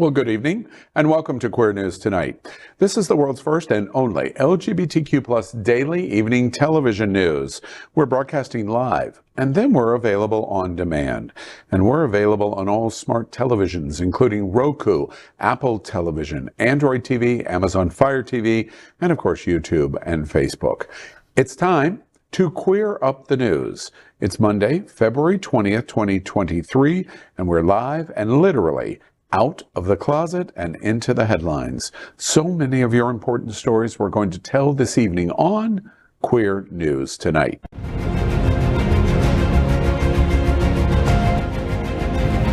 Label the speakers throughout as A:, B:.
A: Well, good evening, and welcome to Queer News Tonight. This is the world's first and only LGBTQ plus daily evening television news. We're broadcasting live, and then we're available on demand. And we're available on all smart televisions, including Roku, Apple Television, Android TV, Amazon Fire TV, and of course, YouTube and Facebook. It's time to queer up the news. It's Monday, February 20th, 2023, and we're live and literally out of the closet and into the headlines. So many of your important stories we're going to tell this evening on Queer News Tonight.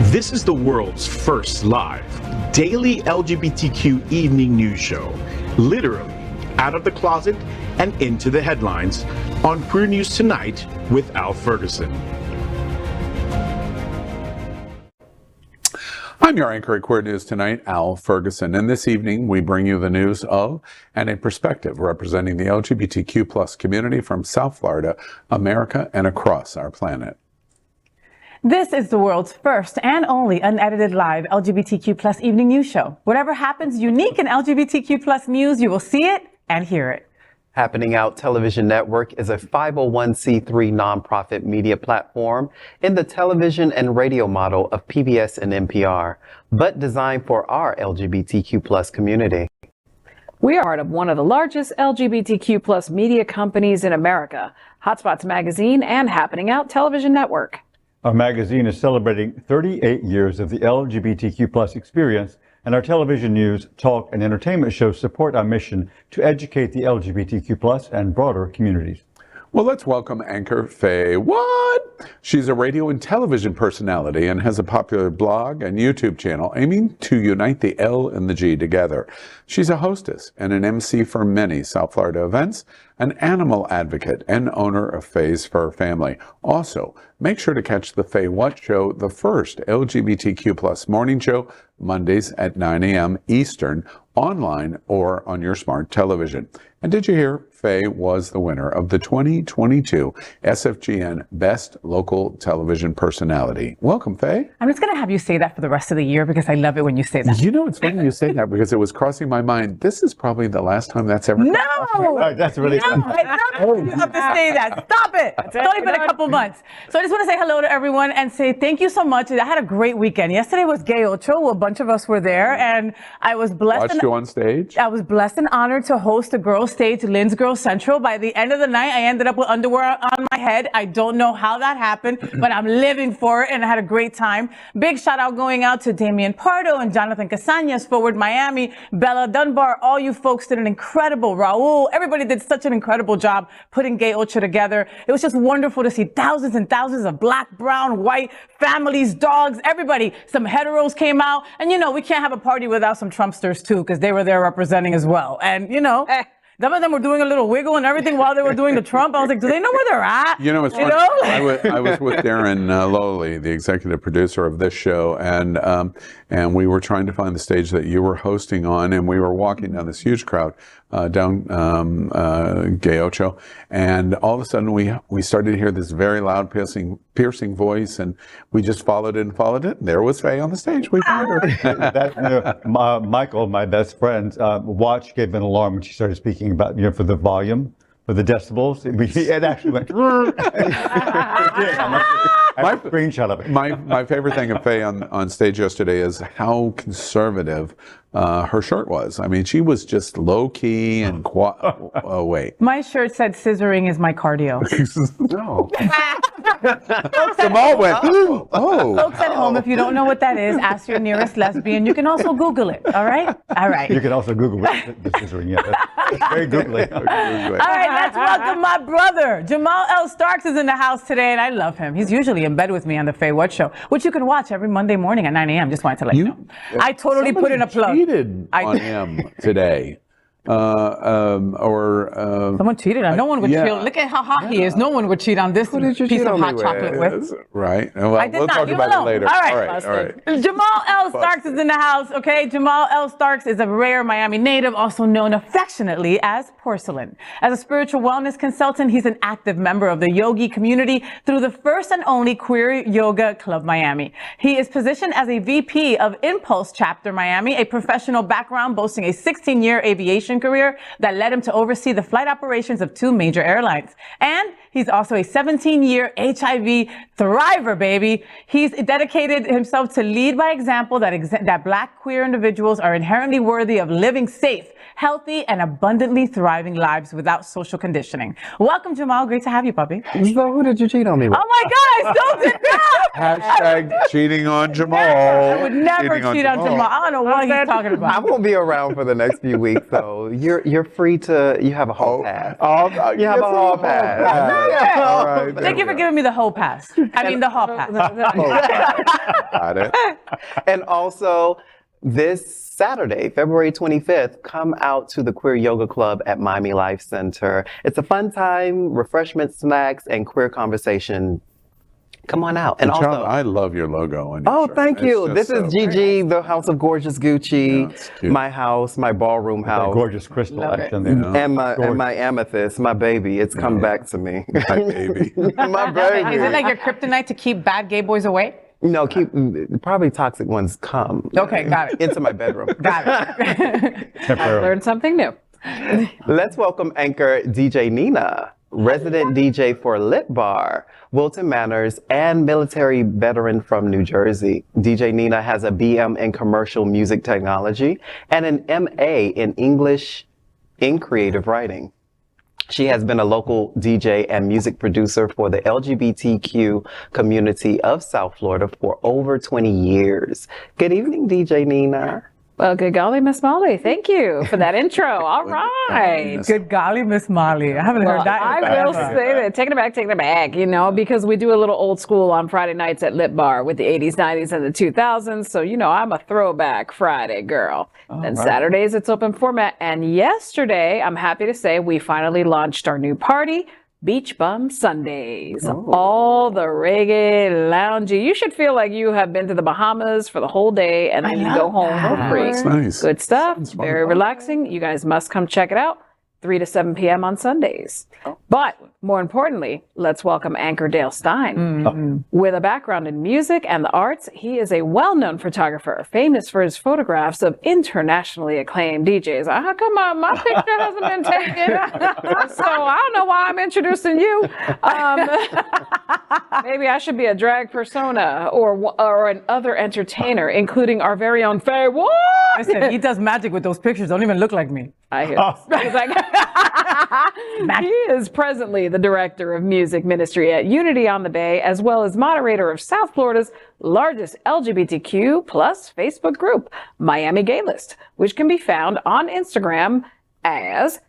B: This is the world's first live daily LGBTQ evening news show, literally out of the closet and into the headlines on Queer News Tonight with Al Ferguson.
A: I'm your anchor at Queer News Tonight, Al Ferguson, and this evening we bring you the news of and a perspective representing the LGBTQ plus community from South Florida, America, and across our planet.
C: This is the world's first and only unedited live LGBTQ plus evening news show. Whatever happens unique in LGBTQ plus news, you will see it and hear it.
D: Happening Out Television Network is a 501c3 nonprofit media platform in the television and radio model of PBS and NPR, but designed for our LGBTQ plus community.
E: We are part of one of the largest LGBTQ plus media companies in America, Hotspots Magazine and Happening Out Television Network.
F: Our magazine is celebrating 38 years of the LGBTQ plus experience, and our television news, talk, and entertainment shows support our mission to educate the LGBTQ plus and broader communities.
A: Well, let's welcome anchor FayWhat. She's a radio and television personality and has a popular blog and YouTube channel aiming to unite the L and the G together. She's a hostess and an MC for many South Florida events, an animal advocate, and owner of Faye's Fur Family. Also, make sure to catch the FayWhat Show, the first LGBTQ plus morning show, Mondays at 9 a.m. Eastern, online or on your smart television. And did you hear Faye was the winner of the 2022 SFGN Best Local Television Personality? Welcome, Faye.
C: I'm just going to have you say that for the rest of the year because I love it when you say that.
A: You know, it's funny you say that because it was crossing my mind. This is probably the last time that's ever
C: No!
F: Right, that's really fun.
C: You have to say that. Stop it. It's only been a couple months. So I just want to say hello to everyone and say thank you so much. I had a great weekend. Yesterday was Gay Ocho. A bunch of us were there, and I was blessed.
A: Watched you on stage?
C: I was blessed and honored to host the girls' stage, Lynn's Girls Central. By the end of the night, I ended up with underwear on my head. I don't know how that happened, but I'm living for it, and I had a great time. Big shout out going out to Damian Pardo and Jonathan Casañas, Forward Miami, Bella Dunbar. All you folks did an incredible, Raul. Everybody did such an incredible job putting Gay Ocho together. It was just wonderful to see thousands and thousands of black, brown, white families, dogs, everybody. Some heteros came out, and you know, we can't have a party without some Trumpsters too, because they were there representing as well. And you know, some of them were doing a little wiggle and everything while they were doing the Trump. I was like, do they know where they're at?
A: You know, it's funny. I was with Darren Lowley, the executive producer of this show, and we were trying to find the stage that you were hosting on, and we were walking down this huge crowd down Gay Ocho, and all of a sudden we started to hear this very loud, piercing voice, and we just followed it and followed it. And there was Faye on the stage. We found her.
F: Michael, my best friend, gave an alarm when she started speaking about, for the volume, for the decibels. It actually went. My screenshot of it.
A: My favorite thing of Faye on stage yesterday is how conservative her shirt was. I mean, she was just low key and wait.
C: My shirt said scissoring is my cardio.
A: No. Jamaal went, oh.
C: Folks at home, if you don't know what that is, ask your nearest lesbian. You can also Google it, all right? All right.
F: You can also Google it, the scissoring, yeah. That's very googly.
C: All right, let's welcome my brother. Jamaal L. Starks is in the house today, and I love him. He's usually in bed with me on the FayWhat Show, which you can watch every Monday morning at 9 a.m. Just wanted to let you know. I totally put in a plug.
A: Cheated on him today.
C: Someone cheated on. No one would cheat. Look at how hot he is. No one would cheat on this piece of hot chocolate with.
A: Right. Well, we'll talk about it later.
C: All right. Jamaal L. Starks is in the house. Okay. Jamaal L. Starks is a rare Miami native, also known affectionately as Porcelain. As a spiritual wellness consultant, he's an active member of the yogi community through the first and only Queer Yoga Club Miami. He is positioned as a VP of Impulse Chapter Miami, a professional background boasting a 16-year aviation career that led him to oversee the flight operations of 2 major airlines. And he's also a 17-year HIV thriver, baby. He's dedicated himself to lead by example that Black queer individuals are inherently worthy of living safe, healthy, and abundantly thriving lives without social conditioning. Welcome, Jamaal. Great to have you, puppy.
D: So who did you cheat on me with?
C: Oh my God, I still did that.
A: Hashtag cheating on Jamaal.
C: I would never cheat on Jamaal. I don't know what he's talking about.
D: I won't be around for the next few weeks, so you're free to. You have a whole pass. You have a whole pass.
A: All right.
C: Thank you for giving me the whole pass. I mean the hall pass.
A: Got it.
D: And also, this Saturday, February 25th, come out to the Queer Yoga Club at Miami Life Center. It's a fun time, refreshment, snacks, and queer conversation. Come on out. And also,
A: I love your logo on your shirt.
D: Thank you. This is Gigi, the House of Gorgeous Gucci, my house, my ballroom house.
F: Gorgeous crystal action.
D: And my amethyst, my baby. It's come back to me.
A: My baby.
D: My baby.
C: Is it like your kryptonite to keep bad gay boys away?
D: No, probably toxic ones come.
C: Okay, got it.
D: Into my bedroom.
C: Got it.
E: I learned something new.
D: Let's welcome anchor DJ Nena, resident DJ for Lit Bar, Wilton Manors, and military veteran from New Jersey. DJ Nena has a BM in commercial music technology and an MA in English in creative writing. She has been a local DJ and music producer for the LGBTQ community of South Florida for over 20 years. Good evening, DJ Nena.
E: Well, good golly, Miss Molly. Thank you for that intro. All right.
C: Good golly, Miss Molly. I haven't heard that.
E: I will say that. Taking it back, because we do a little old school on Friday nights at Lit Bar with the 80s, 90s, and the 2000s. So, I'm a throwback Friday girl. Then Saturdays, it's open format. And yesterday, I'm happy to say we finally launched our new party, Beach Bum Sundays. All the reggae, loungy. You should feel like you have been to the Bahamas for the whole day and then you go home for free.
A: That's nice.
E: Good stuff. Very relaxing. You guys must come check it out. 3 to 7 p.m. on Sundays. But more importantly, let's welcome anchor Dale Stine. With a background in music and the arts, he is a well-known photographer, famous for his photographs of internationally acclaimed DJs. How come my picture hasn't been taken? So I don't know why I'm introducing you. Maybe I should be a drag persona or an other entertainer, including our very own FayWhat.
C: Listen, he does magic with those pictures. Don't even look like me.
E: I hear. He is presently the director of music ministry at Unity on the Bay, as well as moderator of South Florida's largest LGBTQ plus Facebook group, Miami Gay List, which can be found on Instagram as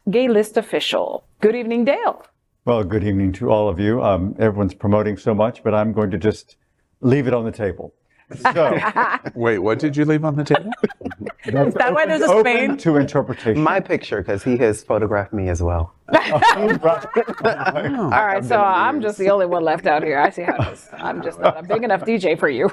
E: @GayListOfficial. Good evening, Dale.
F: Well, good evening to all of you. Everyone's promoting so much, but I'm going to just leave it on the table. So,
A: wait, what did you leave on the table?
C: Is that why there's a Spain?
F: Open to interpretation.
D: My picture, because he has photographed me as well.
E: All right, so I'm just the only one left out here. I see how it is. I'm just not a big enough DJ for you.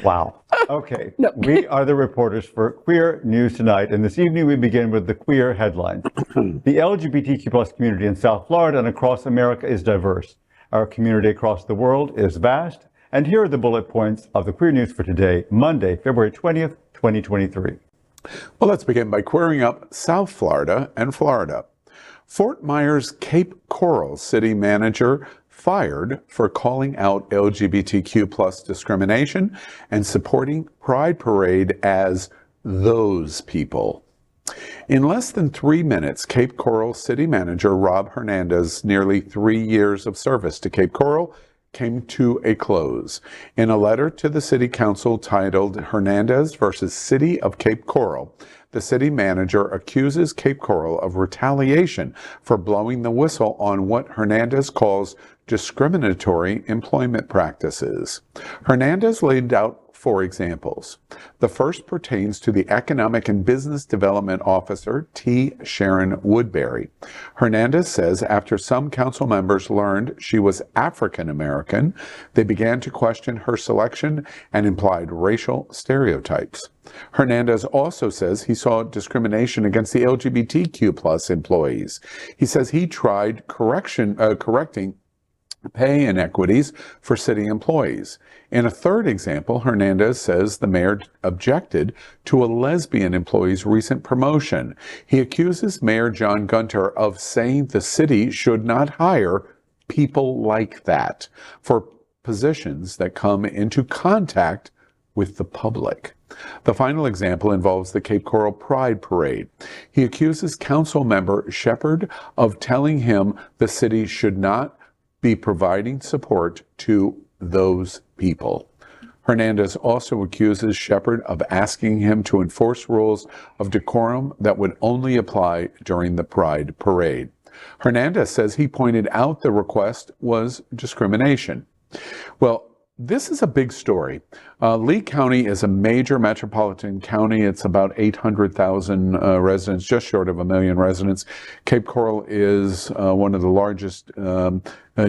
F: Wow. Okay. We are the reporters for Queer News Tonight, and this evening we begin with the queer headlines. The LGBTQ plus community in South Florida and across America is diverse. Our community across the world is vast. And here are the bullet points of the queer news for today, Monday, February 20th, 2023.
A: Well, let's begin by queering up South Florida and Florida. Fort Myers Cape Coral city manager fired for calling out LGBTQ plus discrimination and supporting Pride Parade as those people. In less than 3 minutes, Cape Coral city manager Rob Hernandez, nearly 3 years of service to Cape Coral, came to a close. In a letter to the city council titled Hernandez versus City of Cape Coral, the city manager accuses Cape Coral of retaliation for blowing the whistle on what Hernandez calls discriminatory employment practices. Hernandez laid out 4 examples. The first pertains to the Economic and Business Development Officer, T. Sharon Woodbury. Hernandez says after some council members learned she was African American, they began to question her selection and implied racial stereotypes. Hernandez also says he saw discrimination against the LGBTQ plus employees. He says he tried correcting pay inequities for city employees. In a third example, Hernandez says the mayor objected to a lesbian employee's recent promotion. He accuses Mayor John Gunter of saying the city should not hire people like that for positions that come into contact with the public. The final example involves the Cape Coral Pride Parade. He accuses council member Shepard of telling him the city should not be providing support to those people. Hernandez also accuses Shepard of asking him to enforce rules of decorum that would only apply during the Pride Parade. Hernandez says he pointed out the request was discrimination. Well, this is a big story. Lee County is a major metropolitan county. It's about 800,000 residents, just short of 1 million residents. Cape Coral is one of the largest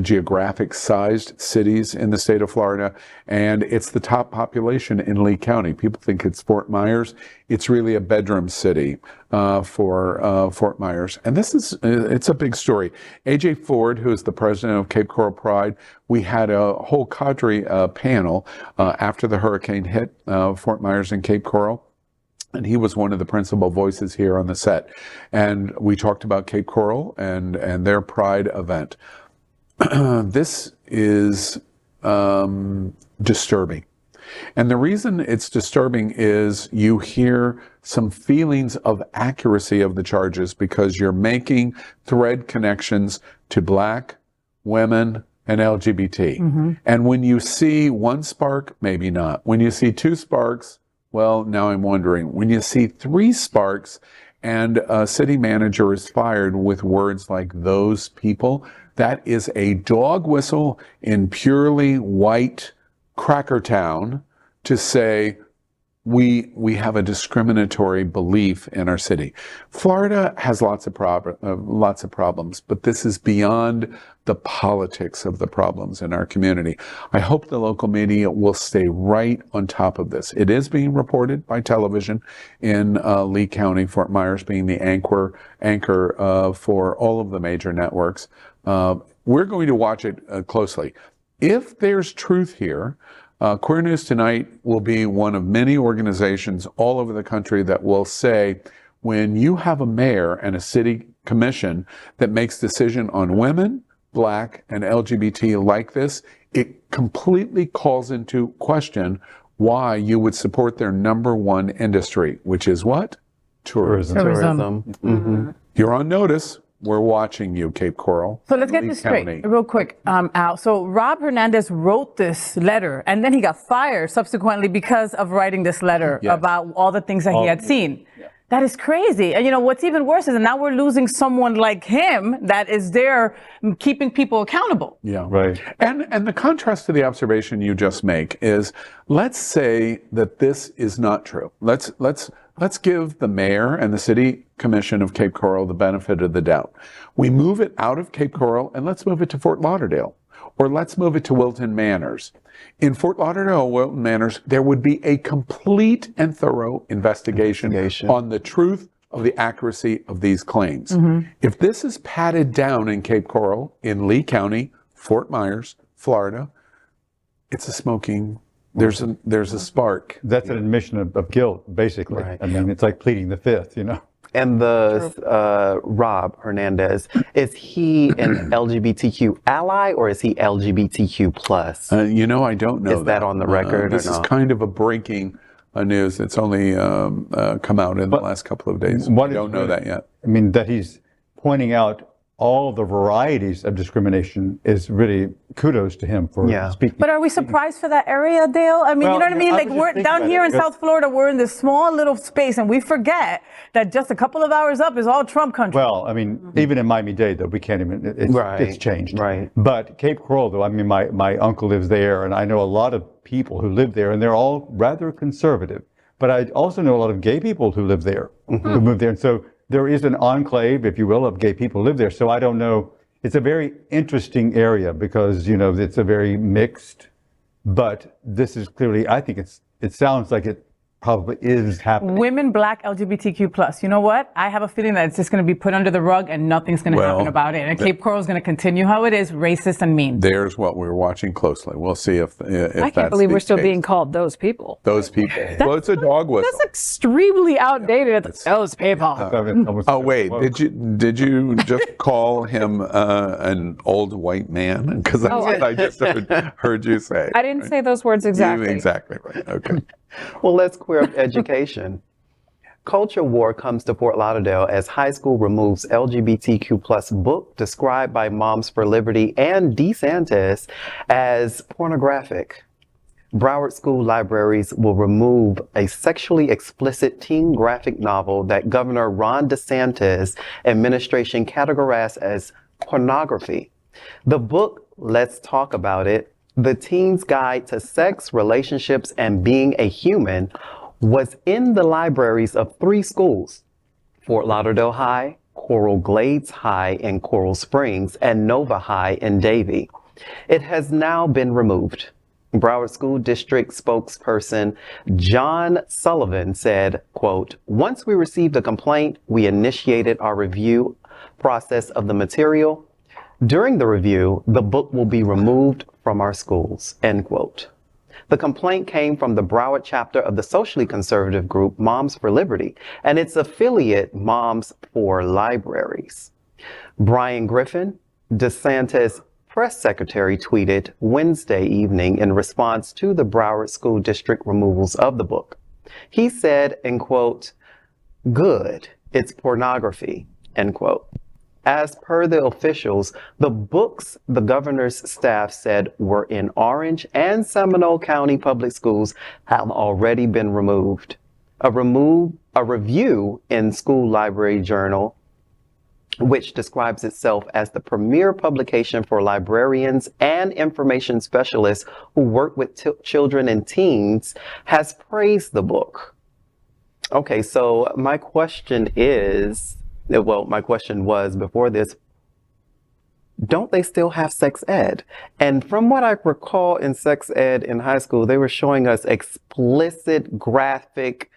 A: geographic sized cities in the state of Florida, and it's the top population in Lee County. People think it's Fort Myers. It's really a bedroom city for Fort Myers. And it's a big story. AJ Ford, who is the president of Cape Coral Pride, we had a whole cadre panel after the hurricane hit Fort Myers and Cape Coral. And he was one of the principal voices here on the set. And we talked about Cape Coral and their Pride event. This is disturbing. And the reason it's disturbing is you hear some feelings of accuracy of the charges because you're making thread connections to Black, women, and LGBT. Mm-hmm. And when you see one spark, maybe not. When you see 2 sparks, well, now I'm wondering. When you see 3 sparks and a city manager is fired with words like those people, that is a dog whistle in purely white Crackertown to say we have a discriminatory belief in our city. Florida has lots of problems, but this is beyond the politics of the problems in our community. I hope the local media will stay right on top of this. It is being reported by television in Lee County, Fort Myers being the anchor for all of the major networks. We're going to watch it closely. If there's truth here, Queer News Tonight will be one of many organizations all over the country that will say, when you have a mayor and a city commission that makes decision on women, Black, and LGBT like this, it completely calls into question why you would support their #1 industry, which is what? Tourism. Mm-hmm. You're on notice. We're watching you, Cape Coral.
C: So let's get this straight real quick, Al. So Rob Hernandez wrote this letter, and then he got fired subsequently because of writing this letter about all the things that he had seen. Yeah. That is crazy. And you know, what's even worse is that now we're losing someone like him that is there keeping people accountable.
A: Yeah, right. And the contrast to the observation you just make is, let's say that this is not true. Let's give the mayor and the city commission of Cape Coral the benefit of the doubt. We move it out of Cape Coral and let's move it to Fort Lauderdale, or let's move it to Wilton Manors. In Fort Lauderdale, Wilton Manors, there would be a complete and thorough investigation on the truth of the accuracy of these claims. Mm-hmm. If this is patted down in Cape Coral, in Lee County, Fort Myers, Florida, it's a smoking. There's a spark.
F: That's an admission of guilt, basically. Right. I mean, it's like pleading the fifth, you know.
D: And the Rob Hernandez, is he an LGBTQ ally or is he LGBTQ plus?
A: You know, I don't know.
D: Is that on the record?
A: This is kind of a breaking news. It's only come out in the last couple of days. I don't know that yet.
F: I mean, that he's pointing out all the varieties of discrimination is really kudos to him for speaking.
C: But are we surprised for that area, Dale? I mean,
F: Well,
C: you know what I mean?
F: I
C: Like,
F: was just
C: we're
F: thinking
C: down
F: about
C: here
F: it,
C: in
F: because-
C: South Florida, we're in this small little space, and we forget that just a couple of hours up is all Trump country.
F: Well, I mean, even in Miami-Dade, though, we can't even, it's changed.
D: Right.
F: But Cape Coral, though, I mean, my uncle lives there, and I know a lot of people who live there, and they're all rather conservative. But I also know a lot of gay people who live there, who moved there. And so there is an enclave, if you will, of gay people who live there. So I don't know. It's a very interesting area because, you know, it's a very mixed, but this is clearly, I think it sounds like it probably is happening.
C: Women, Black, LGBTQ plus. You know what? I have a feeling that it's just going to be put under the rug and nothing's going to happen about it. And Cape Coral is going to continue how it is, racist and mean.
A: There's what we're watching closely. We'll see if
E: I can't believe we're still being called those people.
A: Those people. Well, it's a dog whistle.
E: That's extremely outdated. Those people.
A: Oh wait, did you just call him an old white man? Because that's what I just heard you say.
E: I didn't say those words exactly.
A: Exactly right. Okay.
D: Well, let's queer up education. Culture war comes to Fort Lauderdale as high school removes LGBTQ plus book described by Moms for Liberty and DeSantis as pornographic. Broward school libraries will remove a sexually explicit teen graphic novel that Governor Ron DeSantis' administration categorized as pornography. The book, Let's Talk About It, The Teen's Guide to Sex, Relationships, and Being a Human, was in the libraries of 3 schools: Fort Lauderdale High, Coral Glades High in Coral Springs, and Nova High in Davie. It has now been removed. Broward School District spokesperson John Sullivan said, quote, "Once we received a complaint, we initiated our review process of the material. During the review, the book will be removed from our schools," end quote. The complaint came from the Broward chapter of the socially conservative group Moms for Liberty and its affiliate Moms for Libraries. Brian Griffin, DeSantis' press secretary, tweeted Wednesday evening in response to the Broward School District removals of the book. He said, in quote, "Good, it's pornography," end quote. As per the officials, the books the governor's staff said were in Orange and Seminole County public schools have already been removed. A review in School Library Journal, which describes itself as the premier publication for librarians and information specialists who work with children and teens, has praised the book. Okay, so my question is, well, my question was before this, don't they still have sex ed? And from what I recall in sex ed in high school, they were showing us explicit graphic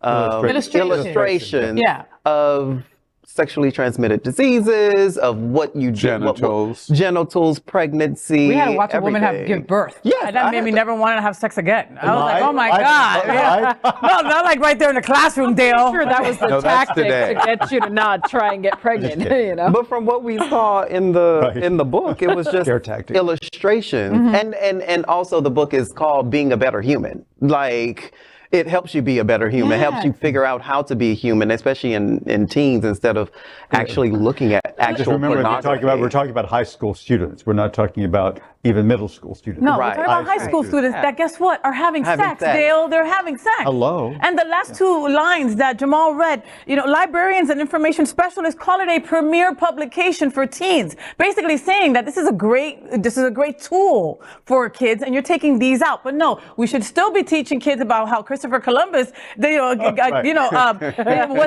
D: illustrations of sexually transmitted diseases, of what you do, genitals, pregnancy.
C: We had to watch a woman give birth. Yeah, and that made me never want to have sex again. I was like, oh my God. No, not like right there in the classroom, Dale.
E: I'm sure that was the tactic to get you to not try and get pregnant. You know.
D: But from what we saw in the book, it was just illustrations, and also the book is called Being a Better Human. Like, it helps you be a better human. It helps you figure out how to be a human, especially in teens, instead of actually looking at actual
F: Just remember, we're talking about high school students. We're not talking about even middle school students.
C: No, we're talking about high school students that, guess what, are having sex, Dale. They're having sex.
F: Hello.
C: And the last 2 lines that Jamaal read, you know, librarians and information specialists call it a premier publication for teens, basically saying that this is a great tool for kids, and you're taking these out. But no, we should still be teaching kids about how Christopher Columbus, was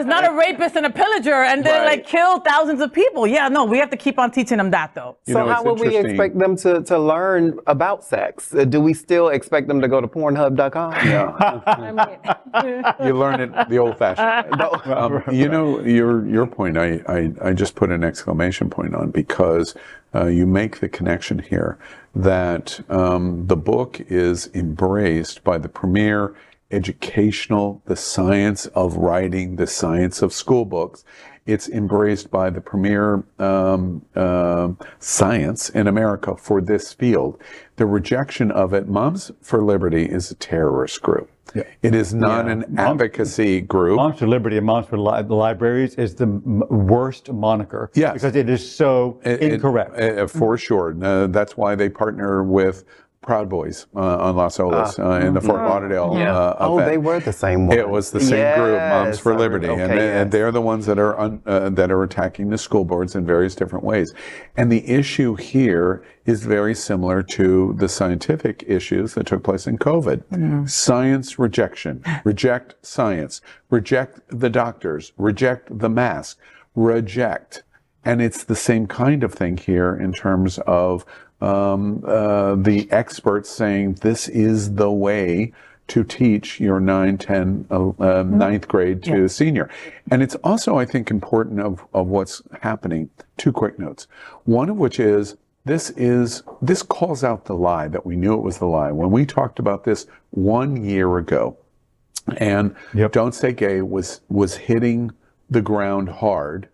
C: not a rapist and a pillager, and then like killed thousands of people. Yeah, no, we have to keep on teaching them that, though.
D: So how would we expect them to learn about sex? Do we still expect them to go to Pornhub.com?
A: You learn it the old-fashioned way. You know, your point, I just put an exclamation point on, because you make the connection here that the book is embraced by the premier educational, the science of writing, the science of school books. It's embraced by the premier science in America for this field. The rejection of it, Moms for Liberty is a terrorist group.
F: Yeah.
A: It is not an advocacy group.
F: Moms for Liberty and Moms for the Libraries is the worst moniker.
A: Yes.
F: Because it is so incorrect.
A: For sure. That's why they partner with Proud Boys on Las Olas in the Fort Lauderdale event.
D: They were the same one.
A: It was the same group, Moms for Liberty, and they're the ones that are attacking the school boards in various different ways. And the issue here is very similar to the scientific issues that took place in COVID. Science rejection, reject science, reject the doctors, reject the mask, reject. And it's the same kind of thing here in terms of the experts saying this is the way to teach your 9, 10, 9th grade to senior. And it's also, I think, important of what's happening. 2 quick notes. One of which is this calls out the lie that we knew it was the lie. When we talked about this 1 year ago, and Don't Say Gay was hitting the ground hard,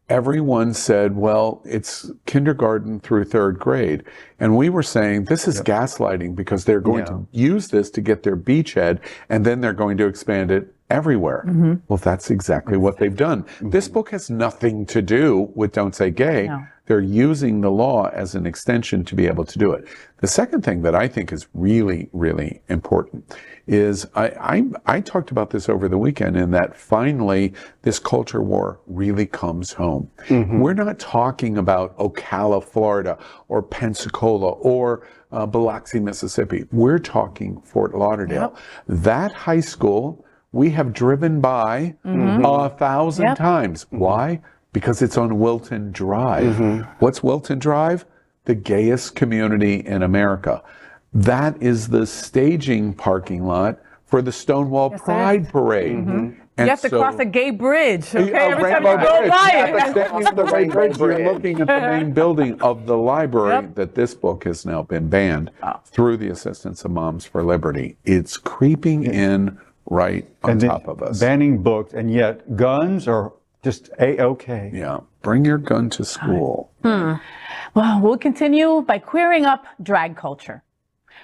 A: everyone said, well, it's kindergarten through 3rd grade. And we were saying this is gaslighting because they're going to use this to get their beachhead and then they're going to expand it everywhere. Well, that's exactly what they've done. This book has nothing to do with Don't Say Gay. No. They're using the law as an extension to be able to do it. The second thing that I think is really, really important is I talked about this over the weekend in that finally this culture war really comes home. We're not talking about Ocala, Florida, or Pensacola, or Biloxi, Mississippi. We're talking Fort Lauderdale. That high school we have driven by 1,000 times. Why? Because it's on Wilton Drive. What's Wilton Drive? The gayest community in America. That is the staging parking lot for the Stonewall Pride Parade. And
C: you have to cross a gay bridge, okay? Every time you go by it.
A: You're looking at the main building of the library that this book has now been banned through the assistance of Moms for Liberty. It's creeping in right on top of us.
F: Banning books, and yet guns are just A-okay.
A: Yeah, bring your gun to school.
C: Well, we'll continue by queering up drag culture.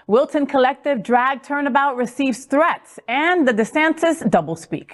C: Wilton Collective Drag Turnabout receives threats, and the DeSantis doublespeak.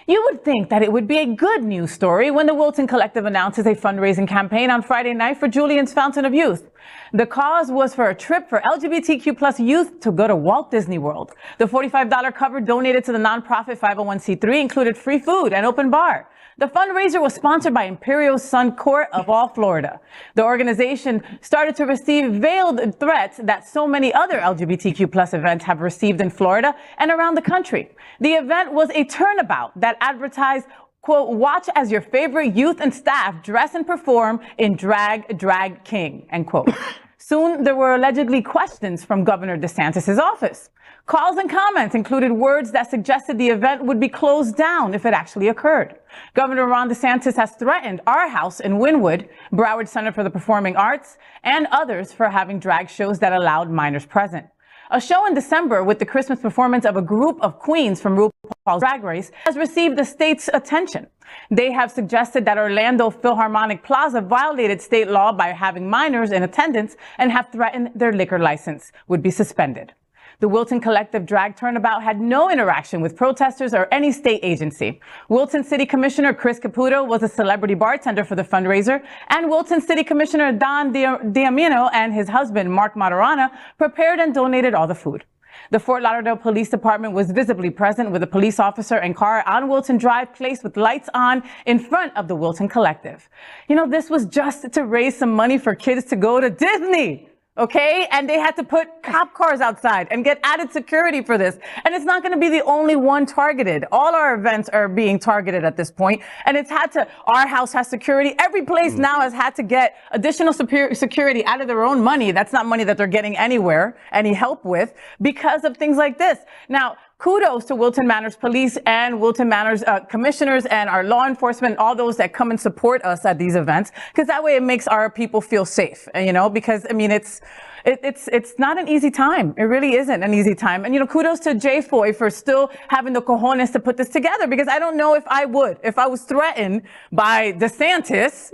C: You would think that it would be a good news story when the Wilton Collective announces a fundraising campaign on Friday night for Julian's Fountain of Youth. The cause was for a trip for LGBTQ plus youth to go to Walt Disney World. The $45 cover donated to the nonprofit 501c3 included free food and open bar. The fundraiser was sponsored by Imperial Sun Court of all Florida. The organization started to receive veiled threats that so many other LGBTQ plus events have received in Florida and around the country. The event was a turnabout that advertised, quote, watch as your favorite youth and staff dress and perform in drag king, end quote. Soon there were allegedly questions from Governor DeSantis' office. Calls and comments included words that suggested the event would be closed down if it actually occurred. Governor Ron DeSantis has threatened our house in Wynwood, Broward Center for the Performing Arts, and others for having drag shows that allowed minors present. A show in December with the Christmas performance of a group of queens from RuPaul's Drag Race has received the state's attention. They have suggested that Orlando Philharmonic Plaza violated state law by having minors in attendance and have threatened their liquor license would be suspended. The Wilton Collective Drag Turnabout had no interaction with protesters or any state agency. Wilton City Commissioner Chris Caputo was a celebrity bartender for the fundraiser, and Wilton City Commissioner Don Diamino and his husband, Mark Maturana, prepared and donated all the food. The Fort Lauderdale Police Department was visibly present with a police officer and car on Wilton Drive placed with lights on in front of the Wilton Collective. You know, this was just to raise some money for kids to go to Disney. Okay, and they had to put cop cars outside and get added security for this. And it's not going to be the only one targeted. All our events are being targeted at this point. And it's had to, our house has security. Every place now has had to get additional security out of their own money. That's not money that they're getting anywhere, any help with, because of things like this. Now, kudos to Wilton Manors Police and Wilton Manors commissioners and our law enforcement, all those that come and support us at these events, because that way it makes our people feel safe, you know, because, I mean, it's it's not an easy time. It really isn't an easy time. And, kudos to Jay Foy for still having the cojones to put this together, because I don't know if I would. If I was threatened by DeSantis,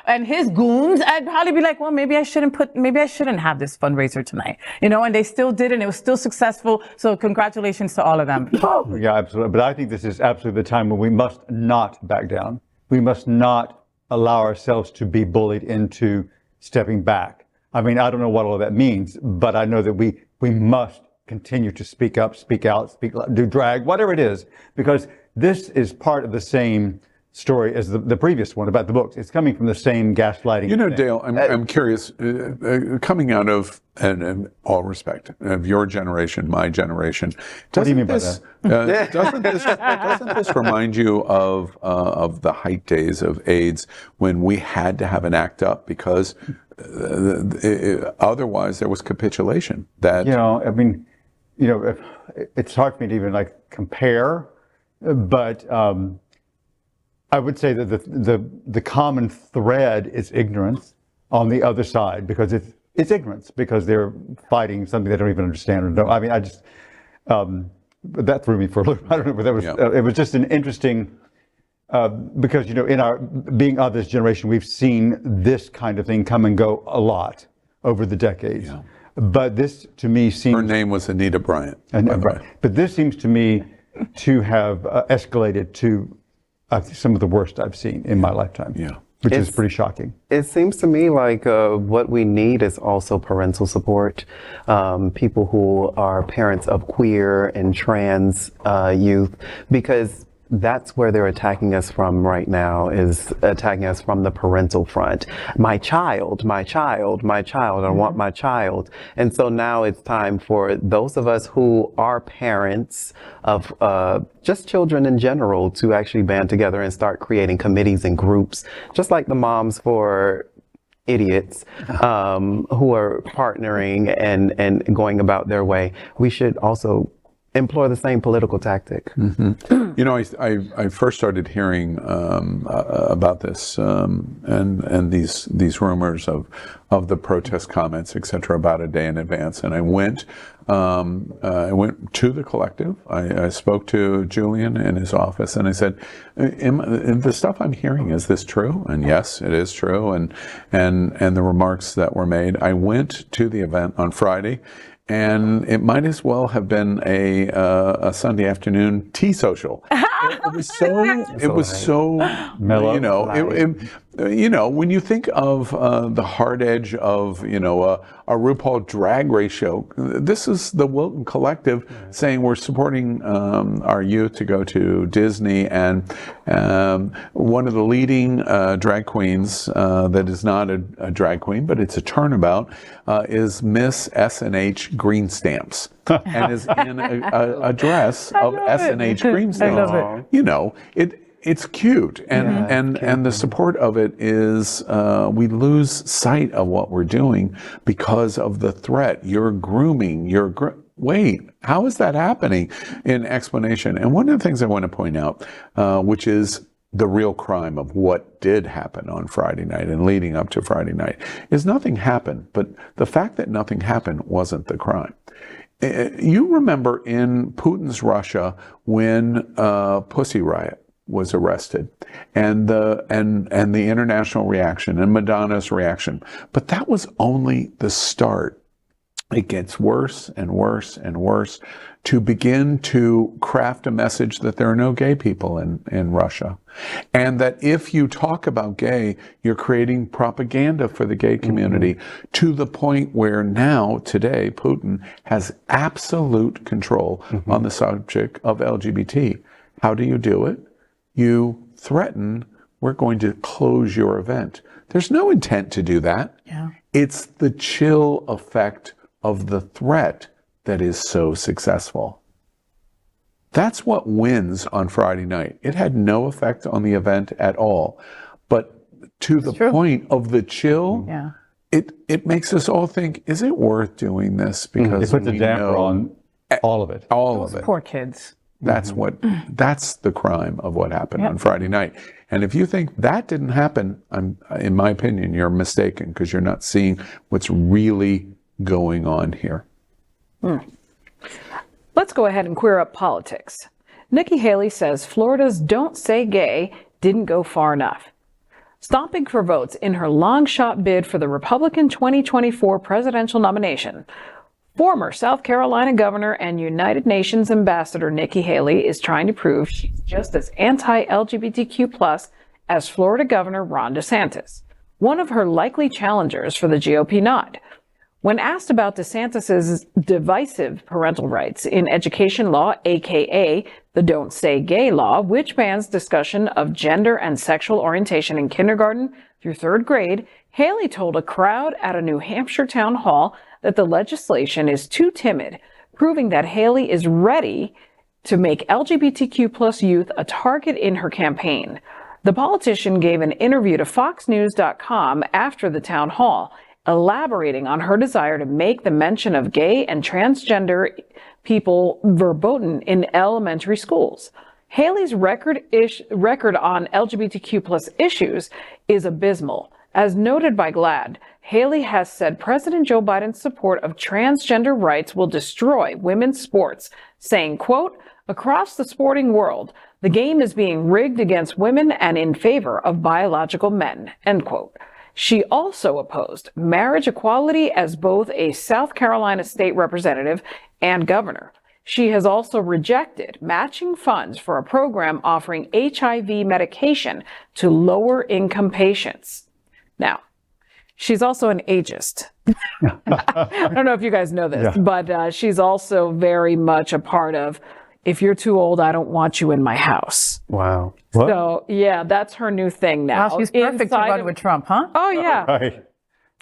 C: and his goons, I'd probably be like, well, maybe I shouldn't have this fundraiser tonight, and they still did, and it was still successful. So congratulations to all of them.
F: Yeah, absolutely. But I think this is absolutely the time when we must not back down. We must not allow ourselves to be bullied into stepping back. I mean, I don't know what all of that means, but I know that we must continue to speak up, speak out, do drag, whatever it is, because this is part of the same story as the previous one about the books. It's coming from the same gaslighting. thing.
A: Dale, I'm curious, coming out of, and in all respect, of your generation, my generation,
F: what do you mean by that?
A: Doesn't this remind you of the height days of AIDS, when we had to have an act up because otherwise there was capitulation? That it's hard for me to even compare, but I would say that the common thread is ignorance on the other side, because it's ignorance, because they're fighting something they don't even understand or know. I mean, that threw me for a loop. I don't know, but that was it was just an interesting because in our being of this generation, we've seen this kind of thing come and go a lot over the decades. Yeah. But this, to me, seems... Her name was Anita Bryant.
F: Right. But this seems to me to have escalated to some of the worst I've seen in my lifetime.
A: Yeah.
F: Which is pretty shocking.
D: It seems to me like what we need is also parental support. People who are parents of queer and trans youth, because that's where they're attacking us from right now, is attacking us from the parental front. My child, I want my child. And so now it's time for those of us who are parents of just children in general to actually band together and start creating committees and groups, just like the Moms for Idiots who are partnering and going about their way. We should also employ the same political tactic.
A: Mm-hmm. I first started hearing about this and these rumors of the protest comments, etc., about a day in advance, and I went to the collective. I spoke to Julian in his office, and I said, "The stuff I'm hearing, is this true?" And yes, it is true. And the remarks that were made. I went to the event on Friday. And it might as well have been a Sunday afternoon tea social. It was so mellow. When you think of the hard edge of a RuPaul Drag Race show, this is the Wilton Collective saying we're supporting our youth to go to Disney, and one of the leading drag queens that is not a drag queen, but it's a turnabout, is Miss S&H Green Stamps, and is in a dress of S&H Green Stamps.
C: I love it.
A: It's cute, and the support of it is we lose sight of what we're doing because of the threat. You're grooming. Wait, how is that happening? In explanation, and one of the things I want to point out, which is the real crime of what did happen on Friday night and leading up to Friday night, is nothing happened. But the fact that nothing happened wasn't the crime. You remember in Putin's Russia when Pussy Riot was arrested, and the international reaction and Madonna's reaction, but that was only the start. It gets worse and worse and worse to begin to craft a message that there are no gay people in Russia, and that if you talk about gay, you're creating propaganda for the gay community, to the point where now, today, Putin has absolute control on the subject of LGBT. How do you do it? You threaten, we're going to close your event. There's no intent to do that. Yeah. It's the chill effect of the threat that is so successful. That's what wins on Friday night. It had no effect on the event at all. But to the point of the chill, it makes us all think, is it worth doing this? Because
F: it puts a damper on all of it.
A: All of it.
C: Poor kids.
A: That's that's the crime of what happened on Friday night. And if you think that didn't happen, in my opinion, you're mistaken, because you're not seeing what's really going on here.
E: Let's go ahead and queer up politics. Nikki Haley says Florida's Don't Say Gay didn't go far enough. Stomping for votes in her long-shot bid for the Republican 2024 presidential nomination, former South Carolina governor and United Nations ambassador Nikki Haley is trying to prove she's just as anti-LGBTQ+ as Florida Governor Ron DeSantis, one of her likely challengers for the GOP nod. When asked about DeSantis's divisive parental rights in education law, aka the Don't Say Gay law, which bans discussion of gender and sexual orientation in kindergarten through third grade, Haley told a crowd at a New Hampshire town hall that the legislation is too timid, proving that Haley is ready to make LGBTQ+ youth a target in her campaign. The politician gave an interview to FoxNews.com after the town hall, elaborating on her desire to make the mention of gay and transgender people verboten in elementary schools. Haley's record on LGBTQ+ issues is abysmal. As noted by GLAAD, Haley has said President Joe Biden's support of transgender rights will destroy women's sports, saying, quote, "Across the sporting world, the game is being rigged against women and in favor of biological men," end quote. She also opposed marriage equality as both a South Carolina state representative and governor. She has also rejected matching funds for a program offering HIV medication to lower income patients. Now, she's also an ageist. I don't know if you guys know this, but she's also very much a part of, if you're too old, I don't want you in my house.
D: Wow.
F: What?
E: So, yeah, that's her new thing now.
C: Wow, she's perfect to run with Trump, huh?
E: Oh, yeah.
F: Right.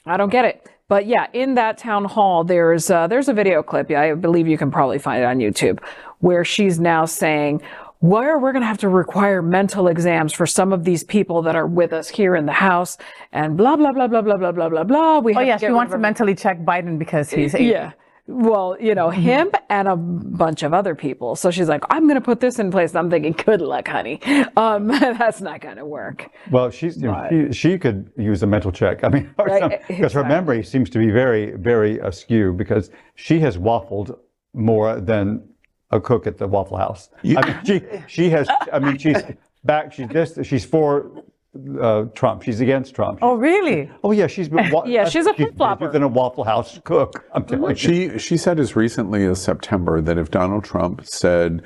E: I don't get it. But yeah, in that town hall, there's a video clip, I believe you can probably find it on YouTube, where she's now saying, we're going to have to require mental exams for some of these people that are with us here in the House, and blah, blah, blah, blah, blah, blah, blah, blah, blah.
C: She wants to mentally check Biden because he's 80.
E: Yeah. Well, you know, him and a bunch of other people. So she's like, I'm going to put this in place. And I'm thinking, good luck, honey. That's not going to work.
F: Well, she could use a mental check. I mean, because her memory seems to be very, very askew, because she has waffled more than a cook at the Waffle House. I mean, she has. I mean, she's for Trump. She's against Trump.
C: Oh, really?
F: Oh, yeah. She's been.
E: She's a flip-flopper.
F: She's been a Waffle House cook. I'm telling you.
A: She said as recently as September that if Donald Trump said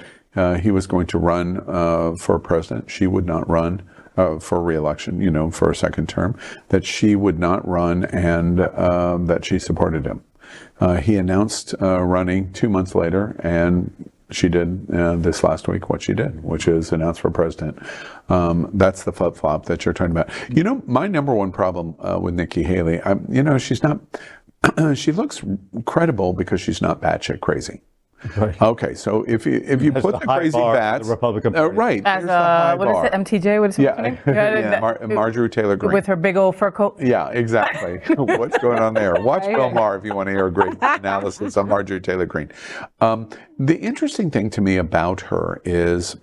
A: he was going to run for president, she would not run for re-election, for a second term, that she would not run, and that she supported him. He announced running 2 months later, and she did this last week what she did, which is announce for president. That's the flip-flop that you're talking about. My number one problem with Nikki Haley, she's not, she looks credible because she's not batshit crazy.
F: Right.
A: Okay, so if you put the crazy bats,
F: the Republican Party.
A: right?
C: As what is it, MTJ? What is it?
A: Marjorie Taylor Greene
C: with her big old fur coat.
A: Yeah, exactly. What's going on there? Watch Bill Maher if you want to hear a great analysis on Marjorie Taylor Greene. The interesting thing to me about her is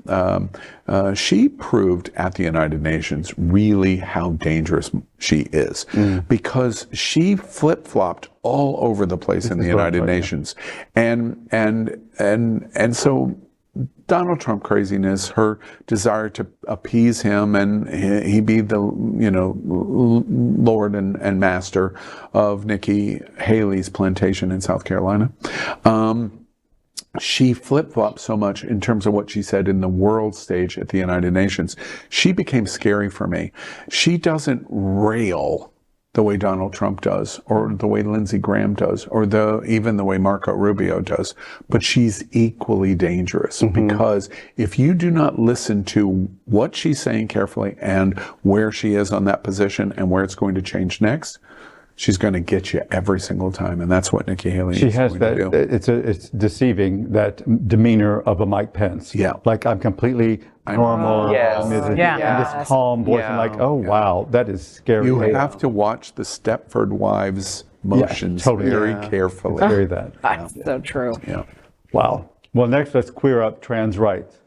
A: she proved at the United Nations really how dangerous she is, because she flip-flopped all over the place in the United Nations, and so Donald Trump craziness, her desire to appease him and he be the Lord and master of Nikki Haley's plantation in South Carolina. She flip-flopped so much in terms of what she said in the world stage at the United Nations. She became scary for me. She doesn't rail the way Donald Trump does, or the way Lindsey Graham does, or even the way Marco Rubio does, but she's equally dangerous, because if you do not listen to what she's saying carefully and where she is on that position and where it's going to change next, she's going to get you every single time, and that's what Nikki Haley is going to do.
F: It's deceiving, that demeanor of a Mike Pence.
A: Yeah,
F: like I'm completely normal, and this calm voice. I'm like, oh wow, that is scary.
A: You have to watch the Stepford Wives motions very carefully.
E: That's so true.
A: Yeah.
F: Wow. Well, next let's queer up trans rights.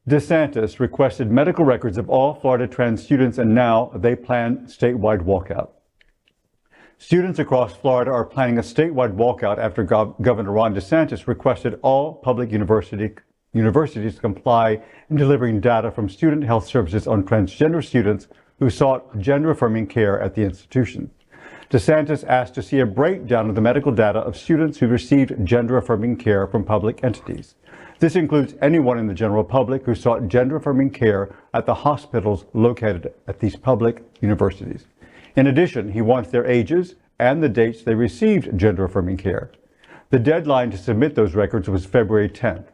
F: DeSantis requested medical records of all Florida trans students, and now they plan statewide walkout. Students across Florida are planning a statewide walkout after Governor Ron DeSantis requested all public universities comply in delivering data from student health services on transgender students who sought gender-affirming care at the institution. DeSantis asked to see a breakdown of the medical data of students who received gender-affirming care from public entities. This includes anyone in the general public who sought gender-affirming care at the hospitals located at these public universities. In addition, he wants their ages and the dates they received gender-affirming care. The deadline to submit those records was February 10th.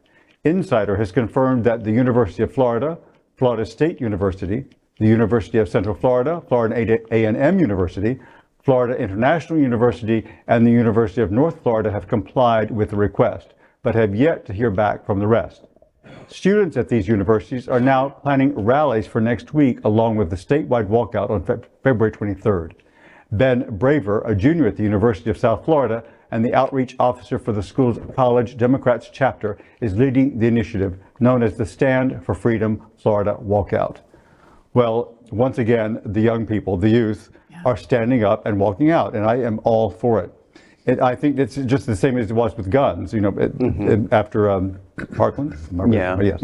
F: Insider has confirmed that the University of Florida, Florida State University, the University of Central Florida, Florida A&M University, Florida International University, and the University of North Florida have complied with the request, but have yet to hear back from the rest. Students at these universities are now planning rallies for next week, along with the statewide walkout on February 23rd. Ben Braver, a junior at the University of South Florida and the outreach officer for the school's College Democrats chapter, is leading the initiative known as the Stand for Freedom Florida Walkout. Well, once again, the young people, the youth, are standing up and walking out, and I am all for it. I think it's just the same as it was with guns, you know, after Parkland.
D: Yeah.
F: Yes.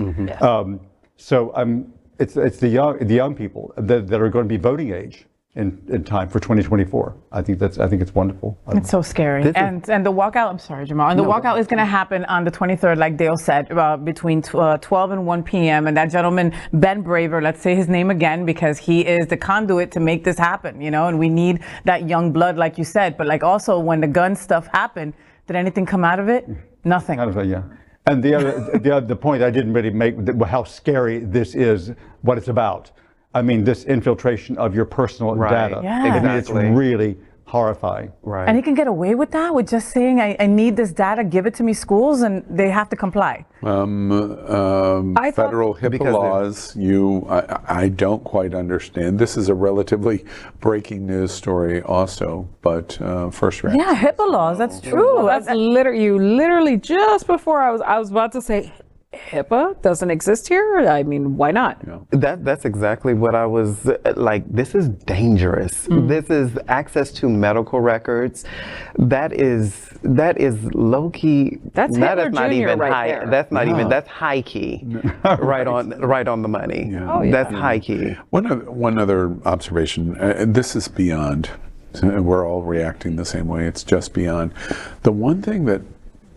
F: It's the young people that are going to be voting age in time for 2024. I think it's wonderful.
C: It's so scary. And the walkout, I'm sorry, Jamaal, and the walkout is going to happen on the 23rd, like Dale said, between 12 and 1 p.m. And that gentleman, Ben Braver, let's say his name again, because he is the conduit to make this happen, you know, and we need that young blood, like you said. But like also when the gun stuff happened, did anything come out of it? Nothing.
F: Yeah. And the point I didn't really make, how scary this is, what it's about. I mean, this infiltration of your personal data.
C: Yeah.
F: I mean, it's really horrifying.
D: Right.
C: And he can get away with that with just saying, I need this data, give it to me, schools, and they have to comply.
A: Federal HIPAA laws, I don't quite understand. This is a relatively breaking news story also, but first reaction.
C: Yeah, HIPAA laws, that's true.
E: Well, that's literally just before I was about to say, HIPAA doesn't exist here? I mean, why not?
A: Yeah.
D: That's exactly what I was like. This is dangerous. This is access to medical records. That is low key.
E: That's Hitler
D: not
E: Jr.
D: even
E: right
D: high.
E: there.
D: That's not even. That's high key. right on the money.
A: Yeah.
E: Oh, yeah.
D: That's high key.
A: One other observation, and this is beyond. We're all reacting the same way. It's just beyond. The one thing that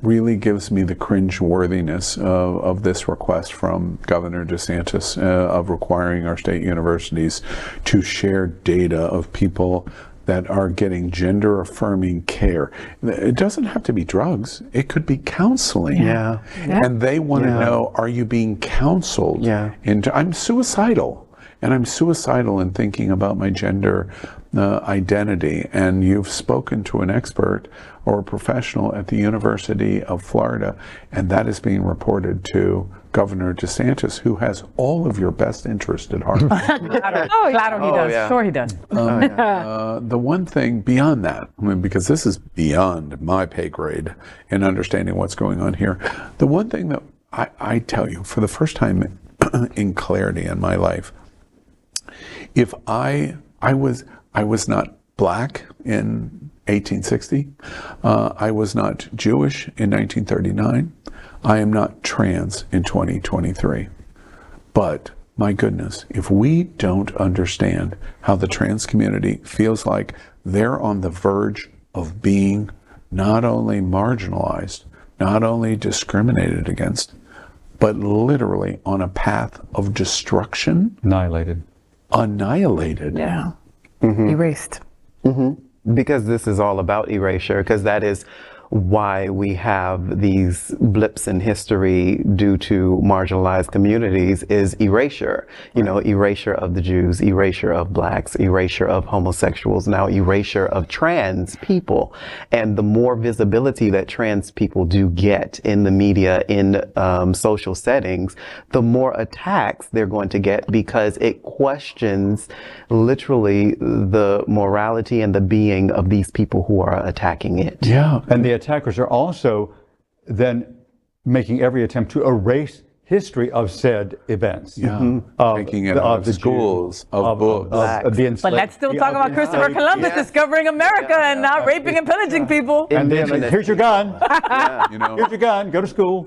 A: really gives me the cringe-worthiness of this request from Governor DeSantis of requiring our state universities to share data of people that are getting gender-affirming care. It doesn't have to be drugs. It could be counseling.
D: Yeah.
A: And they want to know, are you being counseled?
D: Yeah.
A: I'm suicidal. And I'm suicidal in thinking about my gender identity. And you've spoken to an expert or a professional at the University of Florida, and that is being reported to Governor DeSantis, who has all of your best interest at heart.
C: Claro, he does.
D: Yeah.
C: Sure he does.
A: The one thing beyond that, I mean, because this is beyond my pay grade in understanding what's going on here, the one thing that I tell you, for the first time in clarity in my life, if I was not black in 1860, I was not Jewish in 1939, I am not trans in 2023. But my goodness, if we don't understand how the trans community feels like they're on the verge of being not only marginalized, not only discriminated against, but literally on a path of destruction. Annihilated.
C: Yeah. Erased.
D: Because this is all about erasure, because that is why we have these blips in history due to marginalized communities is erasure. You know, erasure of the Jews, erasure of blacks, erasure of homosexuals, now erasure of trans people. And the more visibility that trans people do get in the media, in social settings, the more attacks they're going to get, because it questions literally the morality and the being of these people who are attacking it.
F: Yeah, and the attackers are also then making every attempt to erase history of said events.
A: Yeah. Taking it out of schools, of books.
C: But let's still talk about Christopher Columbus discovering America and not raping and pillaging people.
F: And then, here's your gun.
A: You know,
F: Here's your gun. Go to school.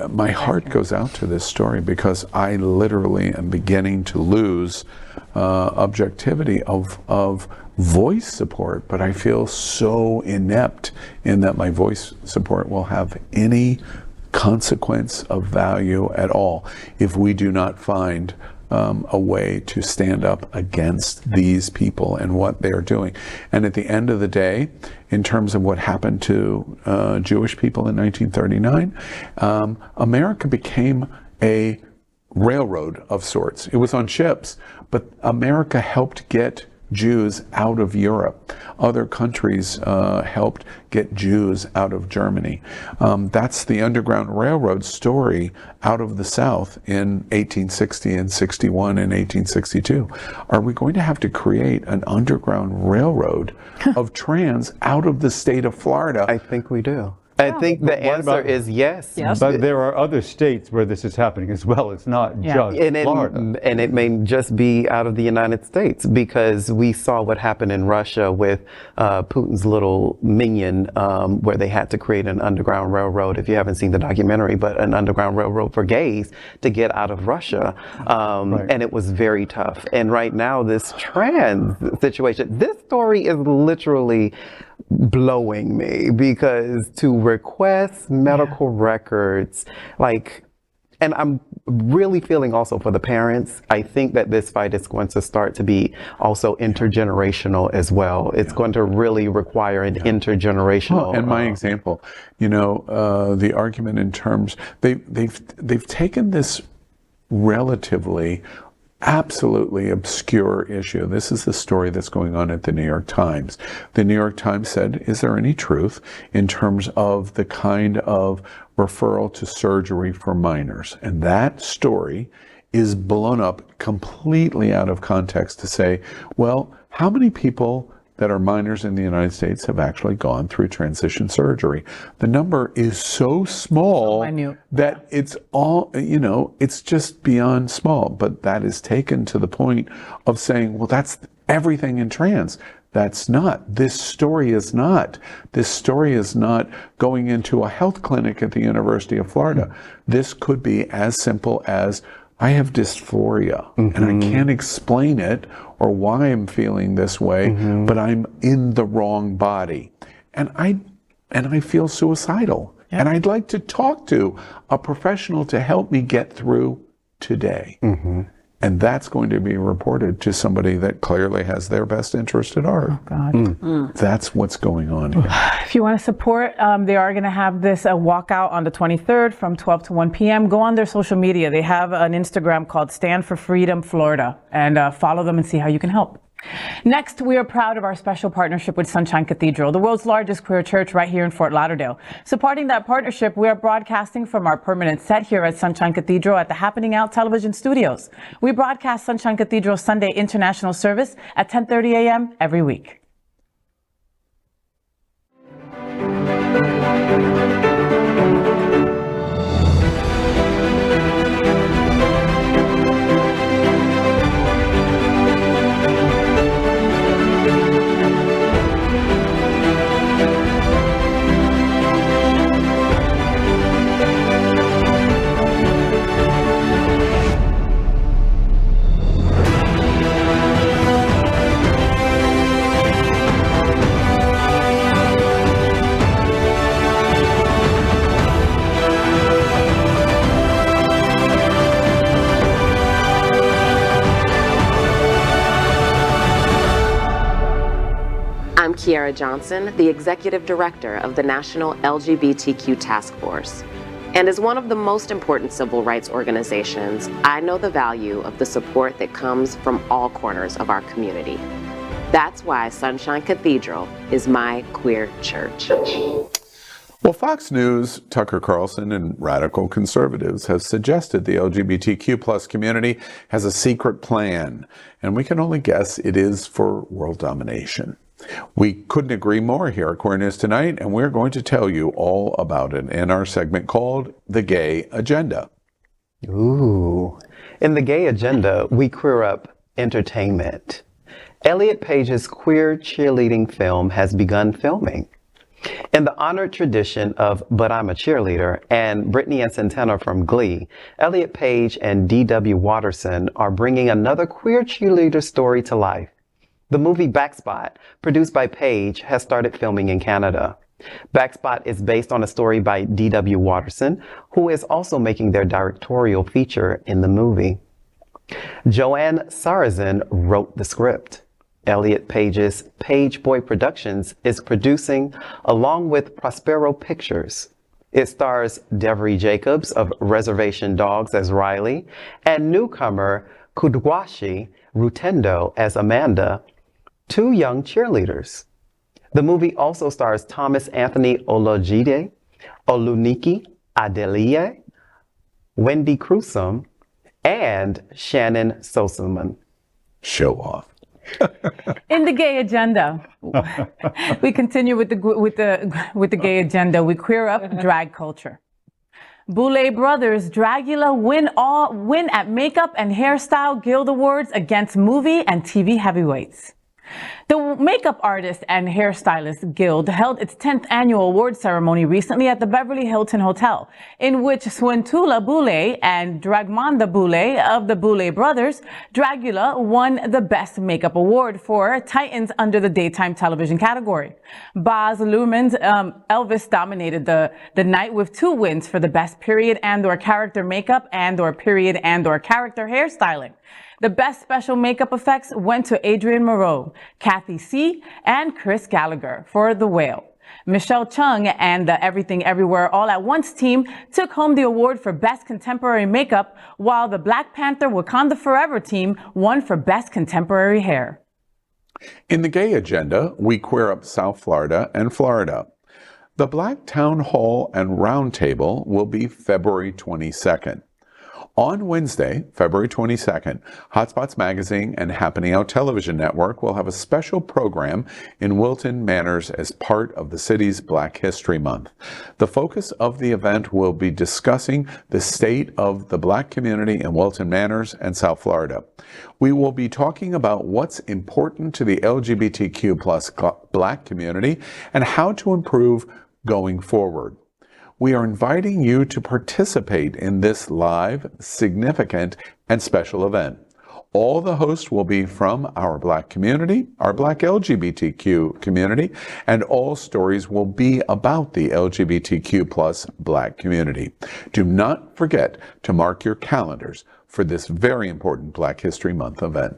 A: My heart goes out to this story because I literally am beginning to lose objectivity of voice support, but I feel so inept in that my voice support will have any consequence of value at all if we do not find a way to stand up against these people and what they're doing. And at the end of the day, in terms of what happened to Jewish people in 1939, America became a railroad of sorts. It was on ships, but America helped get Jews out of Europe. Other countries helped get Jews out of Germany. That's the Underground Railroad story out of the South in 1860 and 61 and 1862. Are we going to have to create an Underground Railroad of trans out of the state of Florida?
D: I think we do. I think the answer is yes.
F: But there are other states where this is happening as well. It's not just Florida.
D: And it may just be out of the United States, because we saw what happened in Russia with Putin's little minion, where they had to create an underground railroad, if you haven't seen the documentary, but an underground railroad for gays to get out of Russia. And it was very tough. And right now, this trans situation, this story is literally blowing me, because to request medical records, like, and I'm really feeling also for the parents. I think that this fight is going to start to be also intergenerational as well. It's going to really require an intergenerational.
A: And my example, you know, the argument in terms, they've taken this relatively absolutely obscure issue. This is the story that's going on at the New York Times. The New York Times said, is there any truth in terms of the kind of referral to surgery for minors? And that story is blown up completely out of context to say, well, how many people that are minors in the United States have actually gone through transition surgery? The number is so small that it's all, you know, it's just beyond small. But that is taken to the point of saying, well, that's everything in trans. That's not. This story is not. This story is not going into a health clinic at the University of Florida. This could be as simple as, I have dysphoria and I can't explain it or why I'm feeling this way, but I'm in the wrong body. And I feel suicidal. And I'd like to talk to a professional to help me get through today. And that's going to be reported to somebody that clearly has their best interest at heart.
C: Oh, God.
A: That's what's going on here.
C: If you want to support, they are going to have this walkout on the 23rd from 12 to 1 p.m. Go on their social media. They have an Instagram called Stand for Freedom Florida, and follow them and see how you can help. Next, we are proud of our special partnership with Sunshine Cathedral, the world's largest queer church right here in Fort Lauderdale. Supporting that partnership, we are broadcasting from our permanent set here at Sunshine Cathedral at the Happening Out television studios. We broadcast Sunshine Cathedral Sunday International Service at 10:30 a.m. every week.
G: I'm Kiara Johnson, the Executive Director of the National LGBTQ Task Force. And as one of the most important civil rights organizations, I know the value of the support that comes from all corners of our community. That's why Sunshine Cathedral is my queer church.
A: Well, Fox News, Tucker Carlson, and radical conservatives have suggested the LGBTQ plus community has a secret plan, and we can only guess it is for world domination. We couldn't agree more here at Queer News Tonight, and we're going to tell you all about it in our segment called The Gay Agenda.
D: Ooh. In The Gay Agenda, we queer up entertainment. Elliot Page's queer cheerleading film has begun filming. In the honored tradition of But I'm a Cheerleader and Brittany and Santana from Glee, Elliot Page and D.W. Watterson are bringing another queer cheerleader story to life. The movie Backspot, produced by Page, has started filming in Canada. Backspot is based on a story by D.W. Watterson, who is also making their directorial feature in the movie. Joanne Sarazin wrote the script. Elliot Page's Page Boy Productions is producing along with Prospero Pictures. It stars Devery Jacobs of Reservation Dogs as Riley and newcomer Kudwashi Rutendo as Amanda, two young cheerleaders. The movie also stars Thomas Anthony Olojide, Oluniki Adelie, Wendy Crewsome, and Shannon Soselman.
A: Show off.
C: In the gay agenda, we continue with the gay agenda. We queer up drag culture. Boulet brothers Dragula win at Makeup and Hairstyle Guild Awards against movie and TV heavyweights. The Makeup Artist and Hairstylist Guild held its 10th annual award ceremony recently at the Beverly Hilton Hotel, in which Swintula Boulet and Dragmonda Boulet of the Boulet brothers, Dragula, won the Best Makeup Award for Titans under the Daytime Television category. Baz Luhrmann's Elvis dominated the night with 2 wins for the Best Period and/or Character Makeup and/or Period and/or Character Hairstyling. The best special makeup effects went to Adrienne Moreau, Kathy C., and Chris Gallagher for The Whale. Michelle Chung and the Everything Everywhere All at Once team took home the award for Best Contemporary Makeup, while the Black Panther Wakanda Forever team won for Best Contemporary Hair.
A: In the gay agenda, we queer up South Florida and Florida. The Black Town Hall and Roundtable will be February 22nd. On Wednesday, February 22nd, Hotspots Magazine and Happening Out Television Network will have a special program in Wilton Manors as part of the city's Black History Month. The focus of the event will be discussing the state of the Black community in Wilton Manors and South Florida. We will be talking about what's important to the LGBTQ plus Black community and how to improve going forward. We are inviting you to participate in this live, significant, and special event. All the hosts will be from our Black community, our Black LGBTQ community, and all stories will be about the LGBTQ plus Black community. Do not forget to mark your calendars for this very important Black History Month event.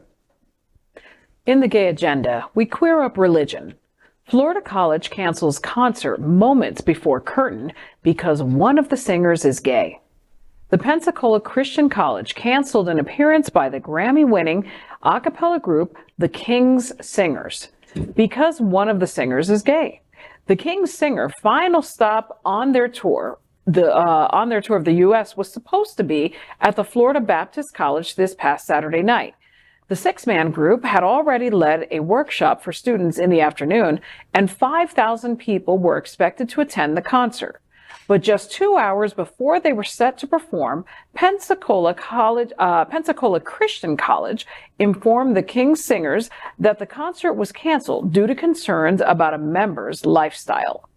E: In the gay agenda, we queer up religion. Florida College cancels concert moments before curtain because one of the singers is gay. The Pensacola Christian College canceled an appearance by the Grammy-winning a cappella group, the King's Singers, because one of the singers is gay. The King's Singer final stop on their tour of the U.S. was supposed to be at the Florida Baptist College this past Saturday night. The 6-man group had already led a workshop for students in the afternoon, and 5,000 people were expected to attend the concert. But just 2 hours before they were set to perform, Pensacola Christian College informed the King's Singers that the concert was canceled due to concerns about a member's lifestyle.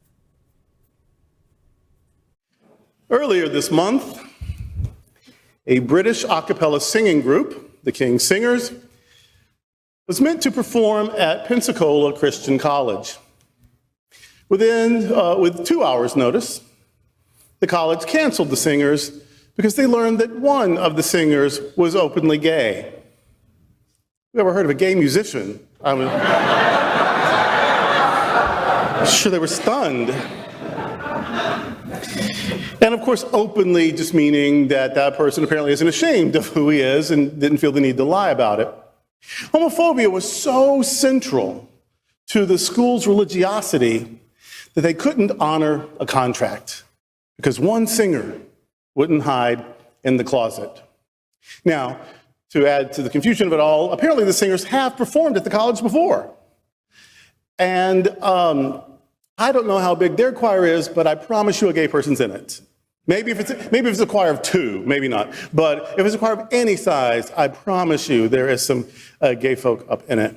H: Earlier this month, a British a cappella singing group, the King's Singers, was meant to perform at Pensacola Christian College. With 2 hours' notice, the college canceled the singers because they learned that one of the singers was openly gay. You ever heard of a gay musician? I'm sure they were stunned. And of course, openly just meaning that that person apparently isn't ashamed of who he is and didn't feel the need to lie about it. Homophobia was so central to the school's religiosity that they couldn't honor a contract because one singer wouldn't hide in the closet. Now, to add to the confusion of it all, apparently the singers have performed at the college before. And I don't know how big their choir is, but I promise you a gay person's in it. Maybe if it's a choir of 2, maybe not. But if it's a choir of any size, I promise you there is some gay folk up in it.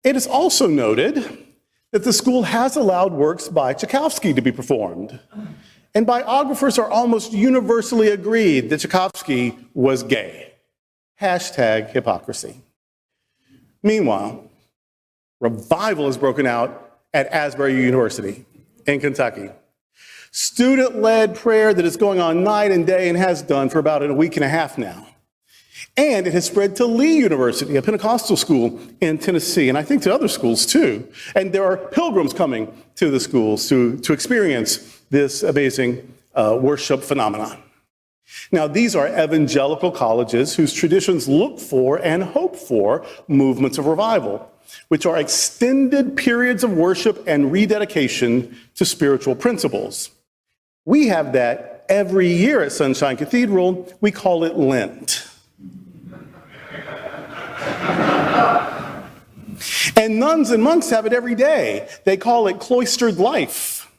H: It is also noted that the school has allowed works by Tchaikovsky to be performed. And biographers are almost universally agreed that Tchaikovsky was gay. Hashtag hypocrisy. Meanwhile, revival has broken out at Asbury University in Kentucky. Student-led prayer that is going on night and day and has done for about a week and a half now. And it has spread to Lee University, a Pentecostal school in Tennessee, and I think to other schools too. And there are pilgrims coming to the schools to experience this amazing worship phenomenon. Now, these are evangelical colleges whose traditions look for and hope for movements of revival, which are extended periods of worship and rededication to spiritual principles. We have that every year at Sunshine Cathedral. We call it Lent. And nuns and monks have it every day. They call it cloistered life.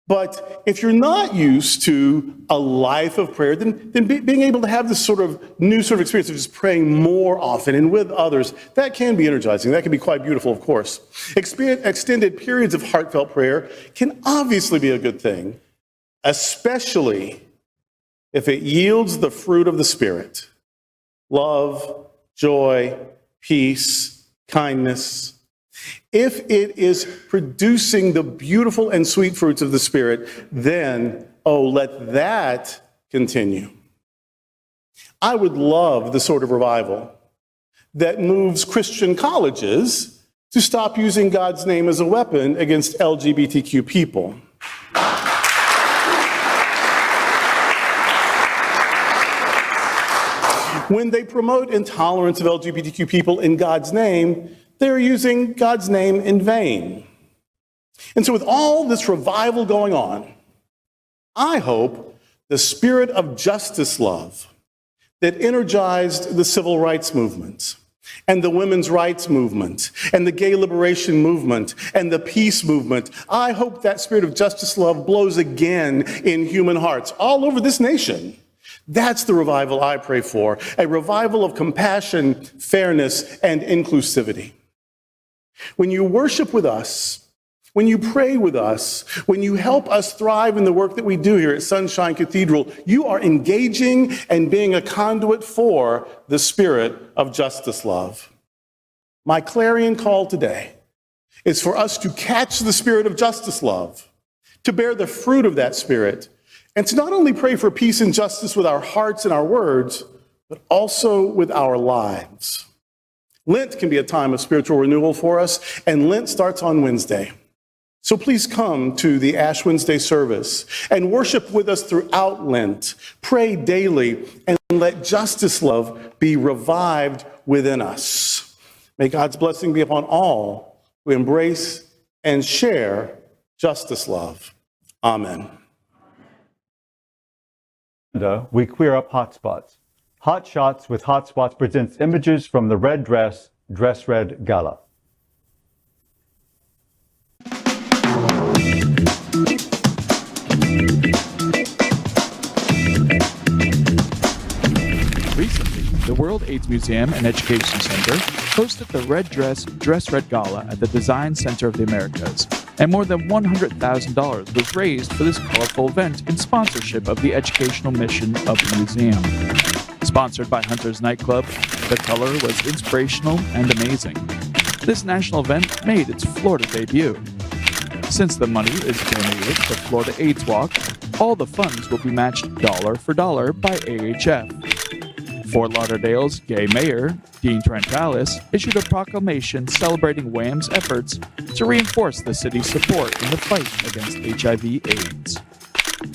H: But if you're not used to a life of prayer, then being able to have this sort of new sort of experience of just praying more often and with others, that can be energizing. That can be quite beautiful, of course. Extended periods of heartfelt prayer can obviously be a good thing, especially if it yields the fruit of the Spirit: love, joy, peace, kindness. If it is producing the beautiful and sweet fruits of the Spirit, then, let that continue. I would love the sort of revival that moves Christian colleges to stop using God's name as a weapon against LGBTQ people. When they promote intolerance of LGBTQ people in God's name, they're using God's name in vain. And so with all this revival going on, I hope the spirit of justice love that energized the civil rights movement and the women's rights movement and the gay liberation movement and the peace movement, I hope that spirit of justice love blows again in human hearts all over this nation. That's the revival I pray for, a revival of compassion, fairness, and inclusivity. When you worship with us, when you pray with us, when you help us thrive in the work that we do here at Sunshine Cathedral, you are engaging and being a conduit for the spirit of justice love. My clarion call today is for us to catch the spirit of justice love, to bear the fruit of that spirit, and to not only pray for peace and justice with our hearts and our words, but also with our lives. Lent can be a time of spiritual renewal for us, and Lent starts on Wednesday. So please come to the Ash Wednesday service and worship with us throughout Lent. Pray daily and let justice love be revived within us. May God's blessing be upon all who embrace and share justice love. Amen.
F: We queer up hotspots. Hot Shots with Hotspots presents images from the Red Dress, Dress Red Gala.
I: Recently, the World AIDS Museum and Education Center hosted the Red Dress, Dress Red Gala at the Design Center of the Americas, and more than $100,000 was raised for this colorful event in sponsorship of the educational mission of the museum. Sponsored by Hunter's Nightclub, the color was inspirational and amazing. This national event made its Florida debut. Since the money is donated to Florida AIDS Walk, all the funds will be matched dollar for dollar by AHF. Fort Lauderdale's gay mayor, Dean Trentalis, issued a proclamation celebrating WHAM's efforts to reinforce the city's support in the fight against HIV/AIDS.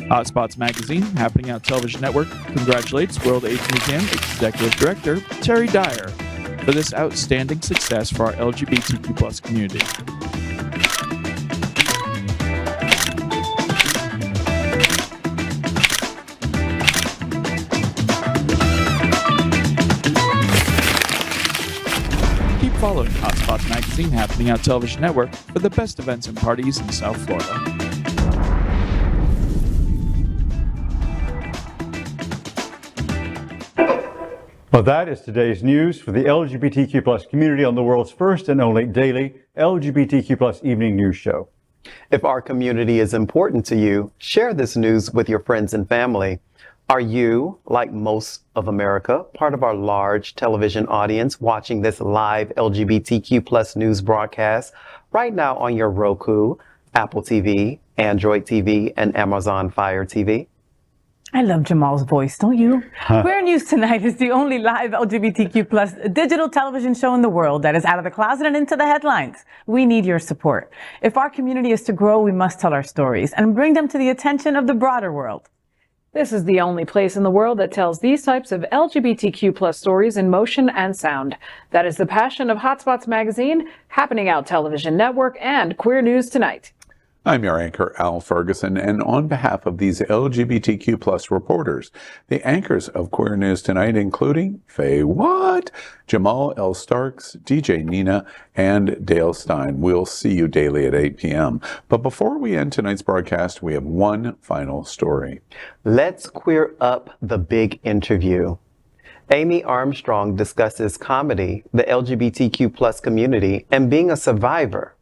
I: Hotspots Magazine, happening on Television Network, congratulates World AIDS Museum Executive Director Terry Dyer for this outstanding success for our LGBTQ+ community. following Hotspots Magazine Happening Out Television Network for the best events and parties in South Florida.
F: Well, that is today's news for the LGBTQ plus community on the world's first and only daily LGBTQ plus evening news show.
D: If our community is important to you, share this news with your friends and family. Are you, like most of America, part of our large television audience watching this live LGBTQ plus news broadcast right now on your Roku, Apple TV, Android TV, and Amazon Fire TV?
C: I love Jamaal's voice, don't you? Queer News Tonight is the only live LGBTQ plus digital television show in the world that is out of the closet and into the headlines. We need your support. If our community is to grow, we must tell our stories and bring them to the attention of the broader world.
E: This is the only place in the world that tells these types of LGBTQ plus stories in motion and sound. That is the passion of Hotspots Magazine, Happening Out Television Network, and Queer News Tonight.
A: I'm your anchor, Al Ferguson, and on behalf of these LGBTQ plus reporters, the anchors of Queer News Tonight, including FayWhat, Jamaal L. Starks, DJ Nena, and Dale Stine. We'll see you daily at 8 p.m. But before we end tonight's broadcast, we have one final story.
D: Let's queer up the big interview. Amy Armstrong discusses comedy, the LGBTQ plus community, and being a survivor.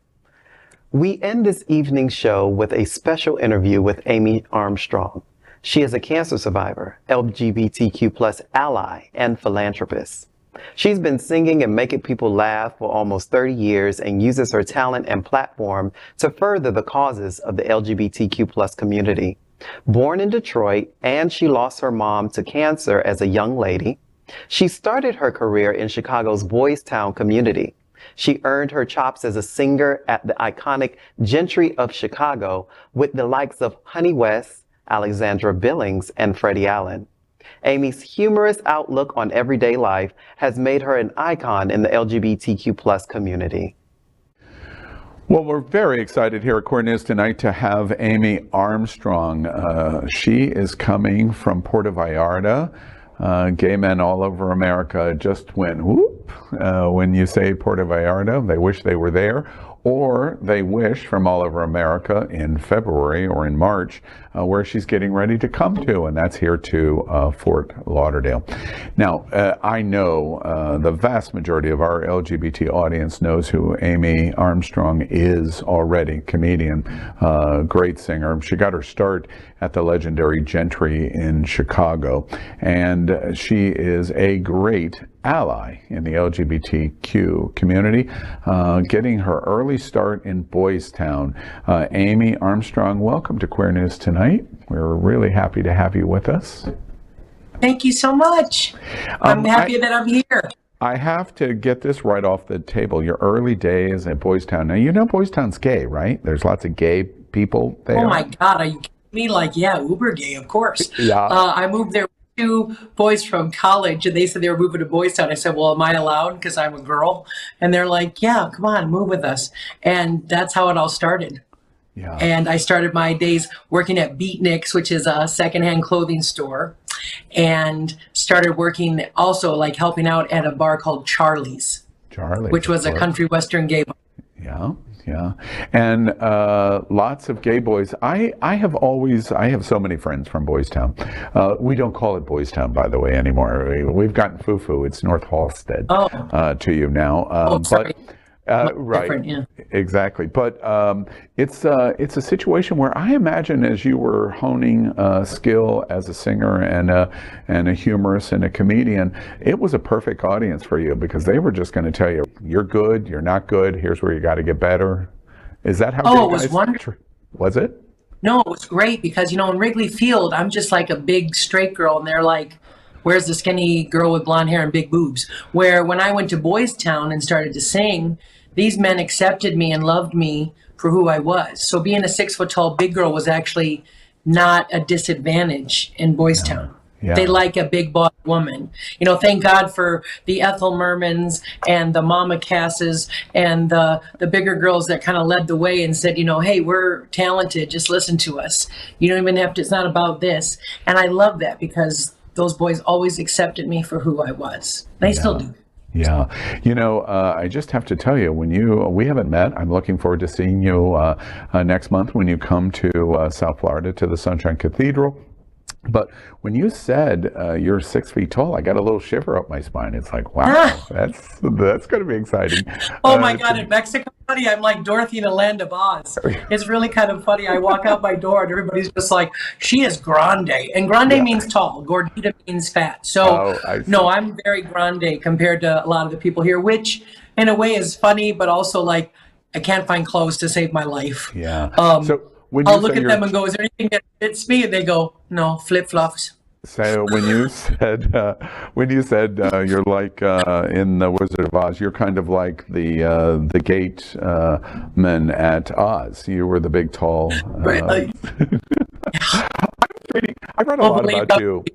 D: We end this evening's show with a special interview with Amy Armstrong. She is a cancer survivor, LGBTQ plus ally, and philanthropist. She's been singing and making people laugh for almost 30 years and uses her talent and platform to further the causes of the LGBTQ plus community. Born in Detroit, and she lost her mom to cancer as a young lady, she started her career in Chicago's Boys Town community. She earned her chops as a singer at the iconic Gentry of Chicago with the likes of Honey West, Alexandra Billings, and Freddie Allen. Amy's humorous outlook on everyday life has made her an icon in the LGBTQ plus community.
A: Well, we're very excited here at Queer News Tonight to have Amy Armstrong. She is coming from Puerto Vallarta. Gay men all over America just went whoop when you say Puerto Vallarta. They wish they were there, or they wish from all over America in February or in March where she's getting ready to come to, and that's here to Fort Lauderdale. Now, I know the vast majority of our LGBT audience knows who Amy Armstrong is already. Comedian, great singer. She got her start at the legendary Gentry in Chicago, and she is a great ally in the LGBTQ community, getting her early start in Boys Town. Amy Armstrong, welcome to Queer News Tonight. We're really happy to have you with us.
J: Thank you so much. I'm happy that I'm here.
A: I have to get this right off the table. Your early days at Boys Town. Now, you know Boys Town's gay, right? There's lots of gay people there.
J: Oh my God, are you kidding me? Like, yeah, uber gay, of course.
A: Yeah.
J: I moved there with two boys from college, and they said they were moving to Boys Town. I said, well, am I allowed because I'm a girl? And they're like, yeah, come on, move with us. And that's how it all started. Yeah. And I started my days working at Beatniks, which is a secondhand clothing store, and started working also like helping out at a bar called Charlie's, which was a country western gay bar.
A: Yeah. Yeah. And lots of gay boys. I have so many friends from Boys Town. We don't call it Boys Town, by the way, anymore. We've gotten foo-foo. It's North Halstead to you now.
J: Sorry.
A: Right.
J: Yeah.
A: Exactly. But it's a situation where I imagine as you were honing skill as a singer and a humorist and a comedian, it was a perfect audience for you because they were just going to tell you, you're good, you're not good, here's where you got to get better. Is that how
J: it was wonderful.
A: Was it?
J: No, it was great because, you know, in Wrigley Field, I'm just like a big straight girl and they're like, where's the skinny girl with blonde hair and big boobs? Where when I went to Boys Town and started to sing, these men accepted me and loved me for who I was. So being a 6 foot tall big girl was actually not a disadvantage in Boys Town. Yeah. They like a big boss woman. You know, thank God for the Ethel Mermans and the Mama Casses and the bigger girls that kind of led the way and said, you know, hey, we're talented, just listen to us. You don't even have to, it's not about this. And I love that because those boys always accepted me for who I was. They still do.
A: Yeah. I just have to tell you, we haven't met. I'm looking forward to seeing you next month when you come to South Florida to the Sunshine Cathedral. But when you said you're 6 feet tall, I got a little shiver up my spine. It's like, wow, that's going to be exciting.
J: Oh my God, in Mexico, buddy, I'm like Dorothy in the Land of Oz. It's really kind of funny. I walk out my door and everybody's just like, she is grande. And grande means tall. Gordita means fat. So, no, I'm very grande compared to a lot of the people here, which in a way is funny, but also like, I can't find clothes to save my life.
A: Yeah.
J: I'll look at them and go, is there anything that fits me? And they go, no, flip-flops.
A: So when you said you're like in the Wizard of Oz, you're kind of like the gate men at Oz. You were the big, tall. I read a lot about you.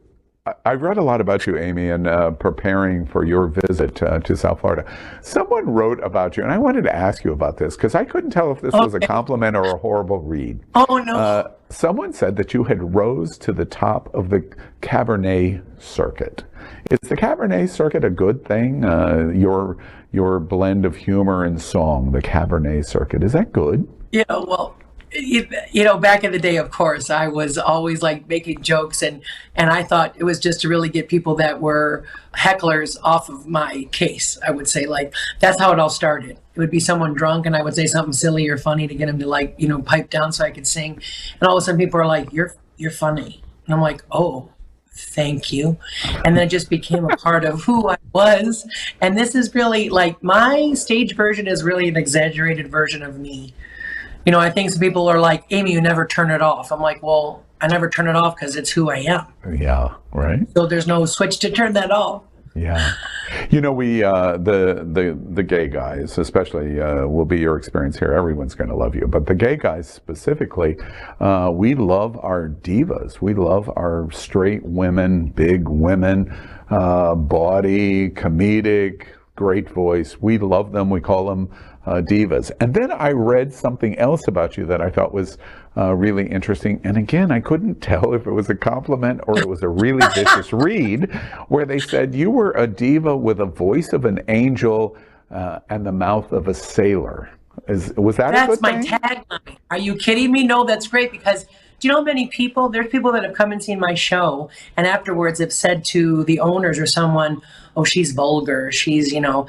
A: I read a lot about you, Amy, and preparing for your visit to South Florida. Someone wrote about you, and I wanted to ask you about this because I couldn't tell if this was a compliment or a horrible read.
J: Oh, no.
A: Someone said that you had rose to the top of the Cabernet circuit. Is the Cabernet circuit a good thing? Your blend of humor and song, the Cabernet circuit, is that good?
J: Yeah, well, back in the day, of course, I was always like making jokes and I thought it was just to really get people that were hecklers off of my case. I would say, like, that's how it all started. It would be someone drunk and I would say something silly or funny to get him to pipe down so I could sing. And all of a sudden people are like, you're funny. And I'm like, oh, thank you. And then it just became a part of who I was. And this is really like my stage version is really an exaggerated version of me. I think some people are like, Amy, you never turn it off. I'm like, well, I never turn it off because it's who I am.
A: Yeah, right.
J: So there's no switch to turn that off.
A: Yeah. We, the gay guys, especially, will be your experience here. Everyone's going to love you. But the gay guys specifically, we love our divas. We love our straight women, big women, body, comedic, great voice. We love them. We call them divas. And then I read something else about you that I thought was really interesting. And again, I couldn't tell if it was a compliment or it was a really vicious read, where they said you were a diva with a voice of an angel and the mouth of a sailor. Was that a good thing?
J: That's my tagline. Are you kidding me? No, that's great, because do you know how many people, there's people that have come and seen my show and afterwards have said to the owners or someone, oh, she's vulgar, she's, and I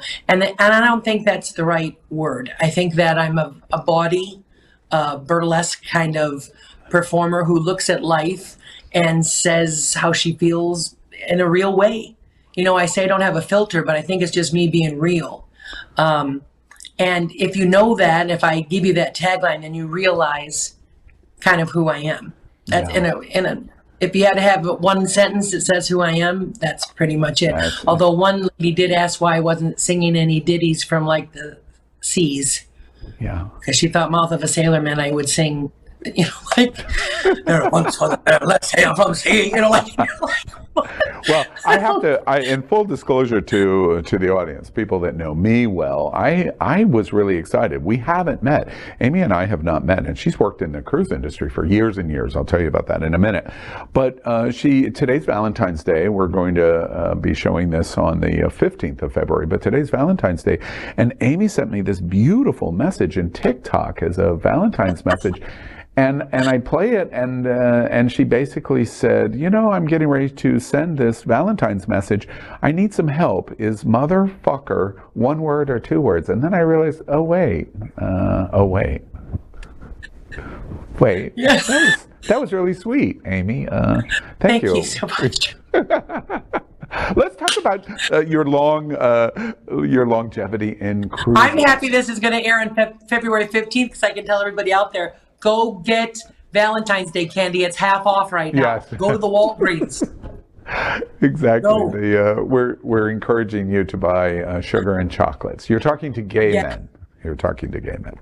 J: don't think that's the right word. I think that I'm a bawdy, burlesque kind of performer who looks at life and says how she feels in a real way. I say I don't have a filter, but I think it's just me being real. And if you know that, if I give you that tagline, then you realize kind of who I am. That's if you had to have one sentence that says who I am, that's pretty much it. Although one lady did ask why I wasn't singing any ditties from like the seas.
A: Yeah.
J: Because she thought Mouth of a Sailor meant I would sing, like, there once was a let's sail from sea,
A: Well, I have to, in full disclosure to the audience, people that know me well, I was really excited. We haven't met. Amy and I have not met, and she's worked in the cruise industry for years and years. I'll tell you about that in a minute. But today's Valentine's Day. We're going to be showing this on the 15th of February, but today's Valentine's Day. And Amy sent me this beautiful message in TikTok as a Valentine's message. And I play it, and she basically said, I'm getting ready to send this Valentine's message. I need some help. Is motherfucker one word or two words? And then I realized, wait.
J: Yes.
A: That was really sweet, Amy. Thank
J: you so much.
A: Let's talk about your longevity in cruise.
J: I'm happy this is going to air on February 15th because I can tell everybody out there, go get Valentine's Day candy. It's half off right now. Yes. Go to the Walgreens.
A: Exactly. We're encouraging you to buy sugar and chocolates. You're talking to gay men. You're talking to gay men.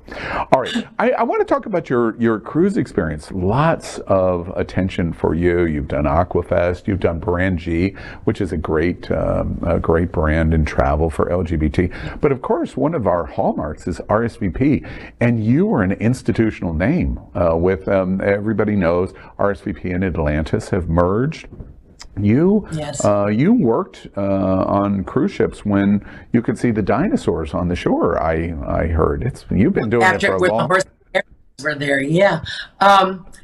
A: All right. I want to talk about your cruise experience. Lots of attention for you. You've done Aquafest. You've done Brand G, which is a great brand in travel for LGBT. But of course, one of our hallmarks is RSVP, and you were an institutional name. With everybody knows RSVP and Atlantis have merged.
J: Yes.
A: You worked on cruise ships when you could see the dinosaurs on the shore. I heard you've been doing it for a long time.
J: Were there, yeah.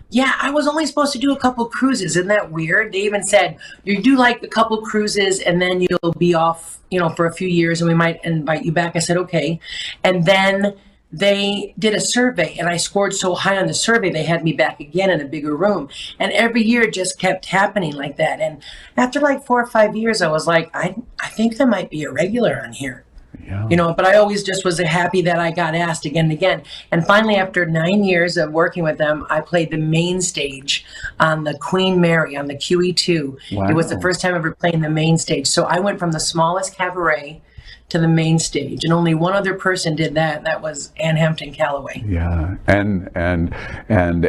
J: Yeah, I was only supposed to do a couple cruises. Isn't that weird? They even said you do like a couple cruises and then you'll be off, for a few years and we might invite you back. I said, okay. And then they did a survey and I scored so high on the survey, they had me back again in a bigger room. And every year it just kept happening like that. And after like 4 or 5 years, I was like, I think there might be a regular on here. Yeah. But I always just was happy that I got asked again and again. And finally, after 9 years of working with them, I played the main stage on the Queen Mary on the QE2. Wow. It was the first time ever playing the main stage. So I went from the smallest cabaret to the main stage, and only one other person did that, and that was Ann Hampton Callaway.
A: Yeah, and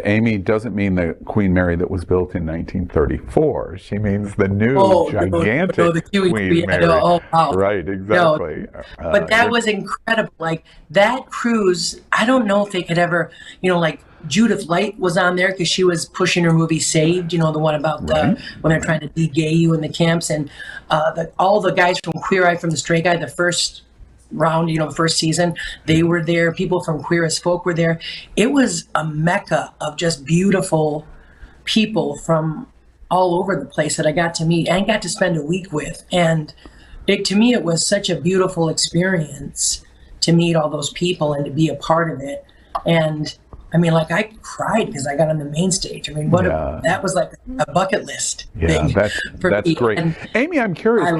A: Amy doesn't mean the Queen Mary that was built in 1934. She means the new gigantic
J: the
A: Queen Mary.
J: Oh, wow.
A: Right, exactly.
J: No, but that was incredible. Like that cruise, I don't know if they could ever, like Judith Light was on there because she was pushing her movie Saved, the one about when they're trying to de-gay you in the camps, and all the guys from Queer Eye from the Straight Guy, the first round, the first season, they were there. People from Queer as Folk were there. It was a mecca of just beautiful people from all over the place that I got to meet and got to spend a week with. And to me, it was such a beautiful experience to meet all those people and to be a part of it. And I mean, like I cried because I got on the main stage. I mean, that was like a bucket list thing. That's great. And
A: Amy, I'm curious,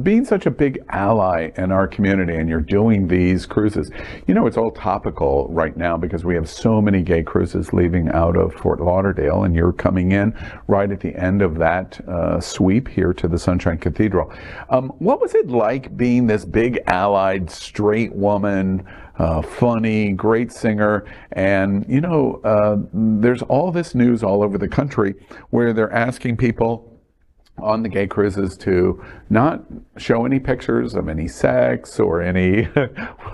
A: being such a big ally in our community, and you're doing these cruises. It's all topical right now because we have so many gay cruises leaving out of Fort Lauderdale, and you're coming in right at the end of that sweep here to the Sunshine Cathedral. What was it like being this big allied straight woman? Funny, great singer, and there's all this news all over the country where they're asking people on the gay cruises to not show any pictures of any sex or any.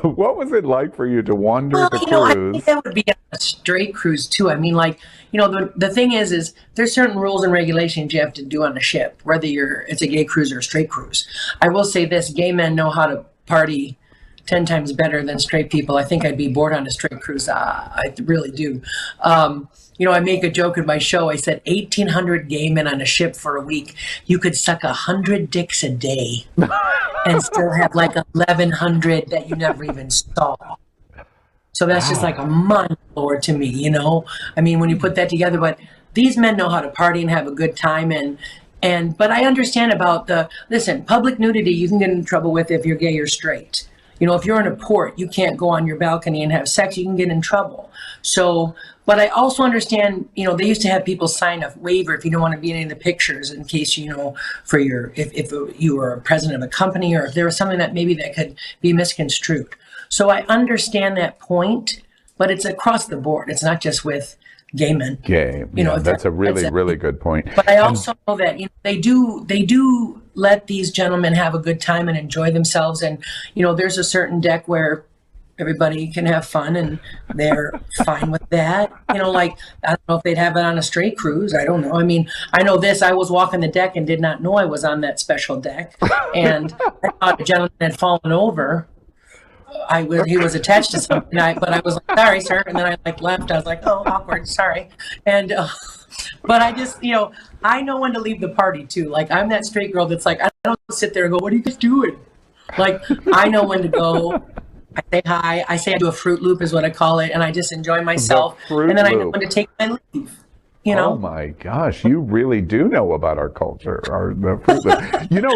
A: What was it like for you to wander the cruise?
J: I think that would be a straight cruise too. I mean, the thing is there's certain rules and regulations you have to do on a ship, whether it's a gay cruise or a straight cruise. I will say this: gay men know how to party 10 times better than straight people. I think I'd be bored on a straight cruise. I really do. I make a joke in my show. I said 1,800 gay men on a ship for a week. You could suck 100 dicks a day and still have like 1,100 that you never even saw. So that's just like a mind blower to me, I mean, when you put that together, but these men know how to party and have a good time. But I understand about public nudity you can get in trouble with if you're gay or straight. If you're in a port, you can't go on your balcony and have sex, you can get in trouble. So, but I also understand, they used to have people sign a waiver if you don't want to be in any of the pictures in case, for if you were a president of a company or if there was something that maybe that could be misconstrued. So I understand that point, but it's across the board. It's not just with gay men.
A: That's a really good point.
J: But I also know that they do let these gentlemen have a good time and enjoy themselves, and there's a certain deck where everybody can have fun and they're fine with that. Like I don't know if they'd have it on a straight cruise. I don't know. I mean, I know this. I was walking the deck and did not know I was on that special deck, and I thought a gentleman had fallen over. He was attached to something, but I was like, sorry, sir. And then I left. I was like, oh, awkward, sorry. And, but I just, I know when to leave the party too. Like I'm that straight girl that's like, I don't sit there and go, what are you guys doing? Like, I know when to go. I say hi. I say I do a Fruit Loop is what I call it. And I just enjoy myself. And then I know when to take my leave.
A: Oh my gosh, you really do know about our culture. The Fruit Loop.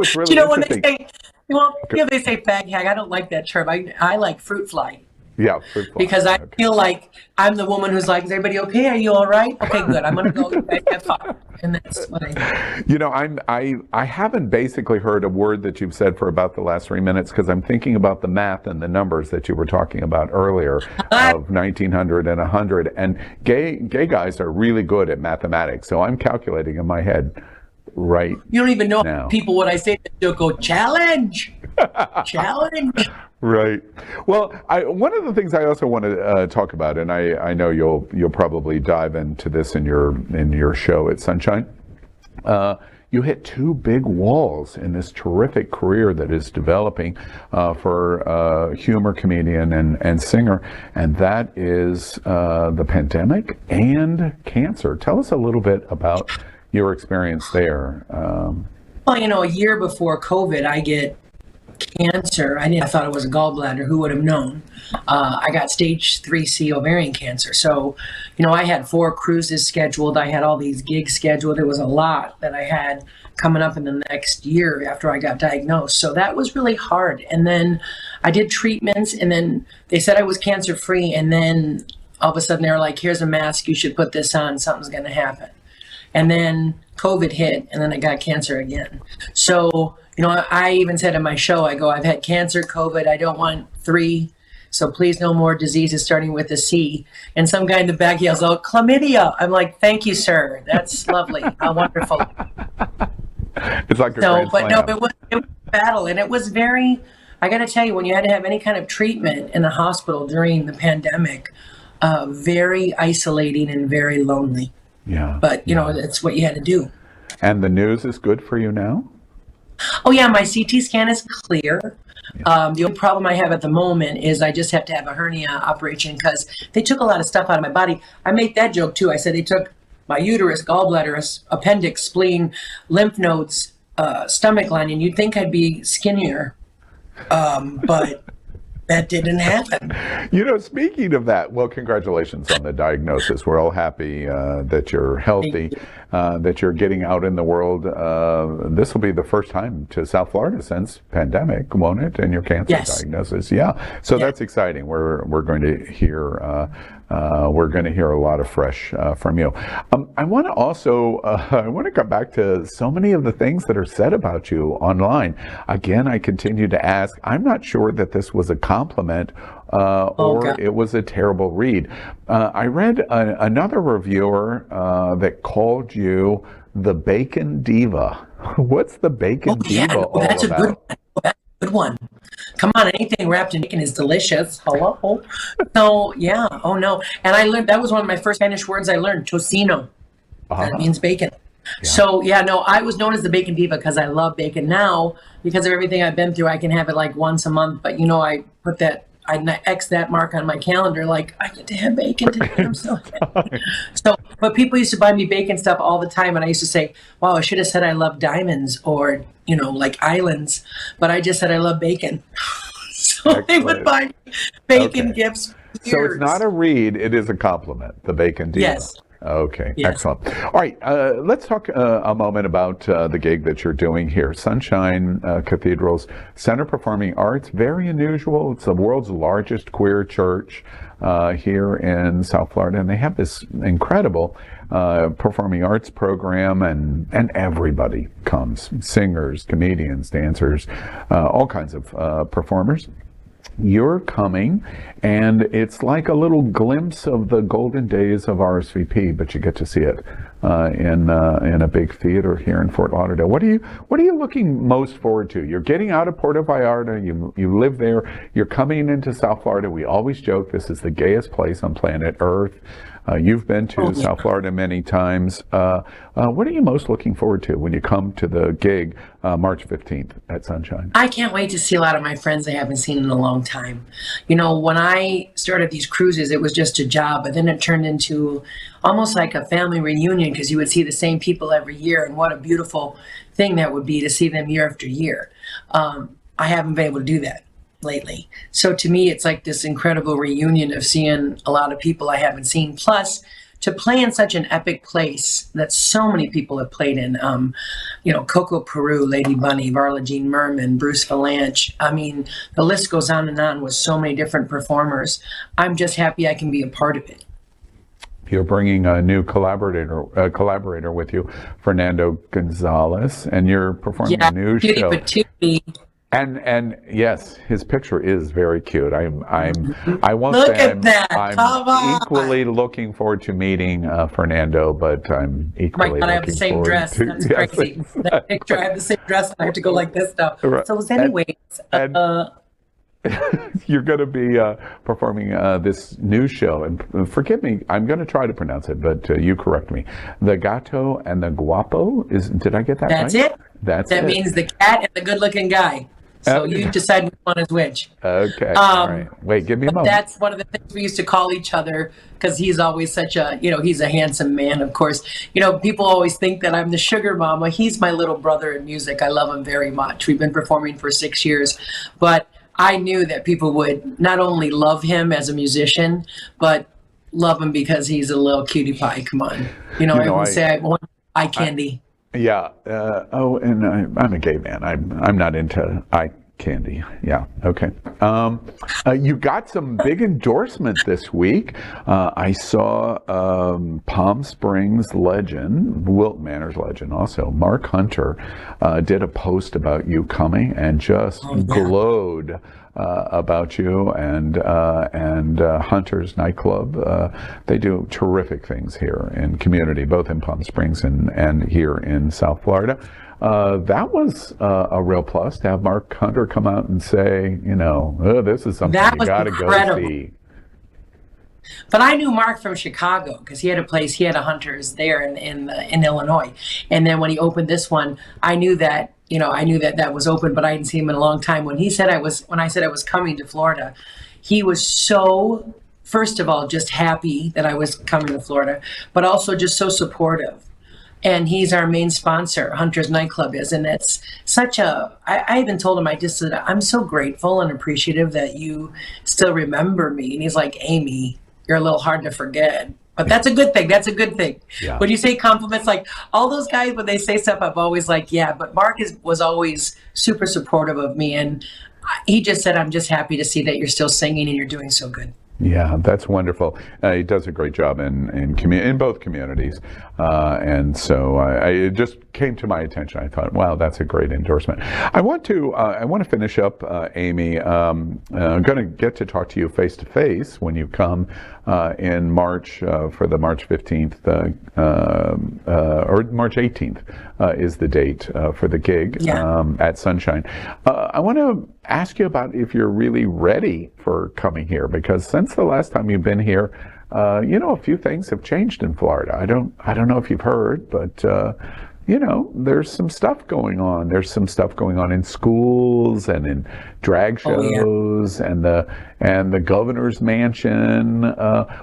A: It's really
J: when
A: interesting.
J: They say fag hag. I don't like that term. I like fruit fly.
A: Yeah, fruit fly.
J: Because I feel like I'm the woman who's like, is everybody okay? Are you all right? Okay, good. I'm going to go have fun. And that's what I do.
A: I haven't basically heard a word that you've said for about the last 3 minutes because I'm thinking about the math and the numbers that you were talking about earlier of 1,900 and 100. And gay guys are really good at mathematics. So I'm calculating in my head right
J: You don't even know
A: now.
J: People, what I say, they'll go, challenge. Challenge.
A: Right. Well, one of the things I also want to talk about, and I know you'll probably dive into this in your show at Sunshine. you hit two big walls in this terrific career that is developing for humor comedian and singer, and that is the pandemic and cancer. Tell us a little bit about your experience there.
J: Well, you know, a year before COVID, I get cancer. I thought it was a gallbladder. Who would have known? I got stage 3C ovarian cancer. So, you know, I had 4 cruises scheduled. I had all these gigs scheduled. It was a lot that I had coming up in the next year after I got diagnosed. So that was really hard. And then I did treatments, and then they said I was cancer free. And then all of a sudden they were like, here's a mask. You should put this on. Something's going to happen. And then COVID hit, and then I got cancer again. So, you know, I even said in my show, I go, I've had cancer, COVID, I don't want 3. So please no more diseases starting with a C. And some guy in the back yells out, chlamydia. I'm like, thank you, sir. That's lovely. How wonderful.
A: It's like a grand
J: but no,
A: slam.
J: it was a battle. And it was very, I got to tell you, when you had to have any kind of treatment in the hospital during the pandemic, very isolating and very lonely.
A: Yeah.
J: But, you know, that's what you had to do.
A: And the news is good for you now?
J: Oh, yeah, my CT scan is clear. The only problem I have at the moment is I just have to have a hernia operation because they took a lot of stuff out of my body. I make that joke, too. I said they took my uterus, gallbladder, appendix, spleen, lymph nodes, stomach lining. You'd think I'd be skinnier, but that didn't happen.
A: You know, speaking of that, well, congratulations on the diagnosis. We're all happy that you're healthy, that you're getting out in the world. This will be the first time to South Florida since pandemic, won't it? And your cancer diagnosis. Yeah. So that's exciting. We're going to hear a lot of fresh from you. I want to also I want to come back to so many of the things that are said about you online. Again, I continue to ask. I'm not sure that this was a compliment or it was a terrible read. I read another reviewer that called you the Bacon Diva. What's the Bacon Diva all
J: that's
A: about?
J: That's a good one. Come on, anything wrapped in bacon is delicious. Hello. So yeah. Oh no. And I learned that was one of my first Spanish words I learned. Tocino. That means bacon. Yeah. So yeah, no, I was known as the Bacon Diva because I love bacon. Now, because of everything I've been through, I can have it like once a month. But you know, I X that mark on my calendar, like I get to have bacon today. I'm so happy. But people used to buy me bacon stuff all the time, and I used to say, wow, I should have said I love diamonds or, you know, like islands, but I just said I love bacon. So they would buy bacon gifts for years.
A: So it's not a read, it is a compliment, the Bacon Diva.
J: Yes.
A: Okay, excellent. All right, let's talk a moment about the gig that you're doing here. Sunshine Cathedral's Center Performing Arts, very unusual. It's the world's largest queer church here in South Florida, and they have this incredible performing arts program, and everybody comes, singers, comedians, dancers, all kinds of performers. You're coming, and it's like a little glimpse of the golden days of RSVP, but you get to see it in a big theater here in Fort Lauderdale. What are you looking most forward to? You're getting out of Puerto Vallarta. You live there. You're coming into South Florida. We always joke this is the gayest place on planet Earth. You've been to South Florida many times. What are you most looking forward to when you come to the gig March 15th at Sunshine?
J: I can't wait to see a lot of my friends I haven't seen in a long time. You know, when I started these cruises, it was just a job, but then it turned into almost like a family reunion because you would see the same people every year, and what a beautiful thing that would be to see them year after year. I haven't been able to do that lately. So to me, it's like this incredible reunion of seeing a lot of people I haven't seen. Plus, to play in such an epic place that so many people have played in, you know, Coco Peru, Lady Bunny, Varla Jean Merman, Bruce Valanche. I mean, the list goes on and on with so many different performers. I'm just happy I can be a part of it.
A: You're bringing a new collaborator with you, Fernando Gonzalez, and you're performing a new show. And yes, his picture is very cute. I won't say I'm equally looking forward to meeting Fernando, but I'm equally
J: I have the same dress. That's crazy. That picture, I have the same dress, and I have to go like this now. Right. So anyways,
A: you're going to be performing this new show, and forgive me, I'm going to try to pronounce it, but you correct me. The Gato and the Guapo, did I get that right?
J: That's it.
A: That
J: means the cat and the good-looking guy. So you decide which one is which.
A: Okay. All right. Wait, give me a moment.
J: That's one of the things we used to call each other, because he's always such a, he's a handsome man, of course. People always think that I'm the sugar mama. He's my little brother in music. I love him very much. We've been performing for 6 years. But I knew that people would not only love him as a musician, but love him because he's a little cutie pie. Come on. I would say I want eye candy.
A: Yeah. And I'm a gay man. I'm not into eye candy. Yeah. Okay. You got some big endorsement this week. I saw Palm Springs legend, Wilton Manor's legend also, Mark Hunter, did a post about you coming and just glowed about you and Hunter's nightclub. They do terrific things here in community, both in Palm Springs and here in South Florida. That was a real plus to have Mark Hunter come out and say, this is something you got to go see.
J: But I knew Mark from Chicago because he had a Hunter's there in Illinois. And then when he opened this one, I knew that that was open, but I hadn't seen him in a long time. When I said I was coming to Florida, he was so, first of all, just happy that I was coming to Florida, but also just so supportive. And he's our main sponsor, Hunter's Nightclub is. And that's such I even told him, I just said, I'm so grateful and appreciative that you still remember me. And he's like, Amy, you're a little hard to forget. But that's a good thing. That's a good thing. Yeah. When you say compliments, like all those guys, when they say stuff, I'm always like, yeah. But Mark was always super supportive of me. And he just said, I'm just happy to see that you're still singing and you're doing so good.
A: Yeah, that's wonderful. He does a great job in both communities, and so it just came to my attention. I thought, wow, that's a great endorsement. I want to finish up, Amy. I'm going to get to talk to you face to face when you come in March for the March 15th or March 18th is the date for the gig at Sunshine. I want to ask you about if you're really ready for coming here, because since the last time you've been here, a few things have changed in Florida. I don't know if you've heard, but there's some stuff going on. There's some stuff going on in schools and in drag shows and the governor's mansion.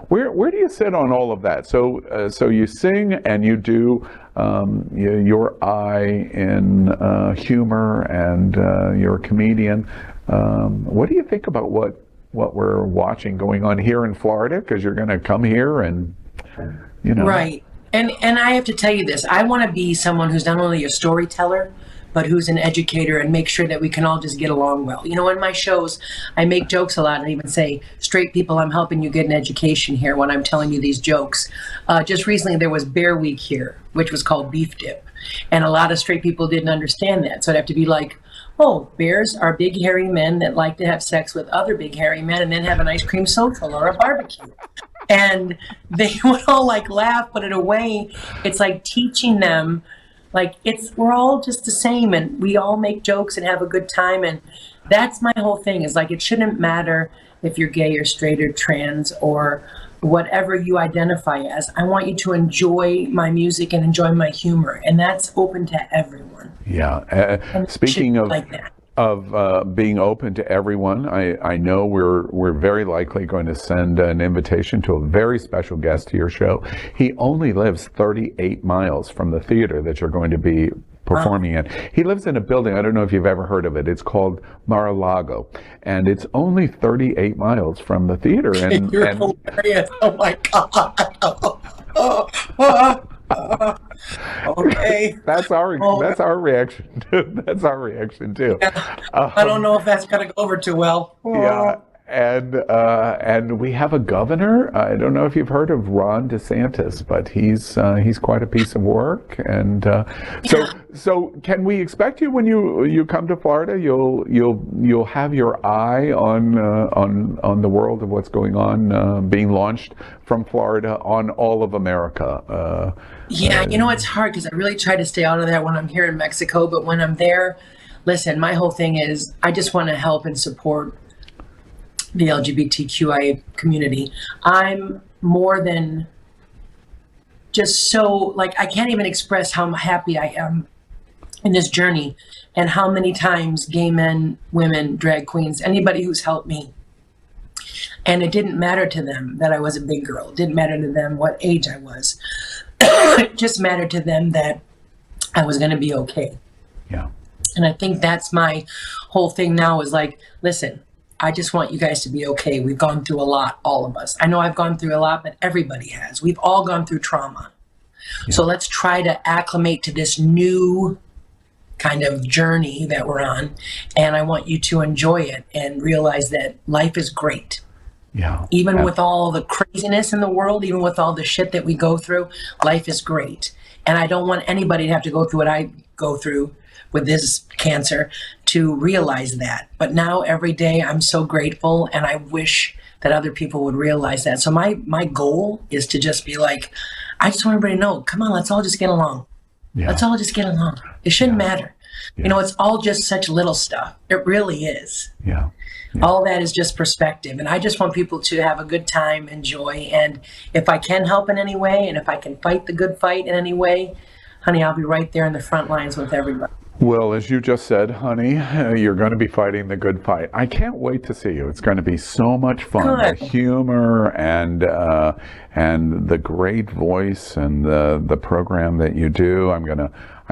A: Where do you sit on all of that? So you sing and you do your eye in humor, and you're a comedian. What do you think about what we're watching going on here in Florida? Because you're going to come here and
J: right. And I have to tell you this, I want to be someone who's not only a storyteller, but who's an educator, and make sure that we can all just get along well. In my shows, I make jokes a lot and even say, straight people, I'm helping you get an education here when I'm telling you these jokes. Just recently, there was Bear Week here, which was called Beef Dip. And a lot of straight people didn't understand that. So I'd have to be like, oh, bears are big hairy men that like to have sex with other big hairy men and then have an ice cream social or a barbecue. And they would all laugh, but in a way, it's like teaching them, we're all just the same, and we all make jokes and have a good time. And that's my whole thing, is it shouldn't matter if you're gay or straight or trans or whatever you identify as. I want you to enjoy my music and enjoy my humor, and that's open to everyone.
A: Yeah. Speaking of being open to everyone, I know we're very likely going to send an invitation to a very special guest to your show. He only lives 38 miles from the theater that you're going to be performing in. He lives in a building, I don't know if you've ever heard of it, it's called Mar-a-Lago, and it's only 38 miles from the theater. And
J: you're hilarious. Oh my God. Okay.
A: That's our reaction. That's our reaction too.
J: Yeah. I don't know if that's gonna go over too well.
A: Yeah. And we have a governor. I don't know if you've heard of Ron DeSantis, but he's quite a piece of work. And so can we expect you when you come to Florida? You'll have your eye on the world of what's going on, being launched from Florida on all of America.
J: Yeah, it's hard because I really try to stay out of that when I'm here in Mexico. But when I'm there, listen, my whole thing is I just want to help and support the LGBTQIA community. I'm more than just so, like, I can't even express how happy I am in this journey and how many times gay men, women, drag queens, anybody who's helped me. And it didn't matter to them that I was a big girl. It didn't matter to them what age I was. It just mattered to them that I was going to be okay.
A: Yeah.
J: And I think that's my whole thing now is like, listen, I just want you guys to be okay. We've gone through a lot, all of us. I know I've gone through a lot, but everybody has. We've all gone through trauma. Yeah. So let's try to acclimate to this new kind of journey that we're on. And I want you to enjoy it and realize that life is great.
A: Yeah.
J: Even with all the craziness in the world, even with all the shit that we go through, life is great. And I don't want anybody to have to go through what I go through with this cancer to realize that. But now every day I'm so grateful, and I wish that other people would realize that. So my goal is to just be like, I just want everybody to know, come on, let's all just get along. Yeah. Let's all just get along. It shouldn't matter. Yeah. You know, it's all just such little stuff. It really is.
A: Yeah.
J: All that is just perspective. And I just want people to have a good time, enjoy. And if I can help in any way, and if I can fight the good fight in any way, honey, I'll be right there in the front lines with everybody.
A: Well, as you just said, honey, you're going to be fighting the good fight. I can't wait to see you. It's going to be so much fun.
J: Good.
A: The humor and the great voice and the program that you do. I'm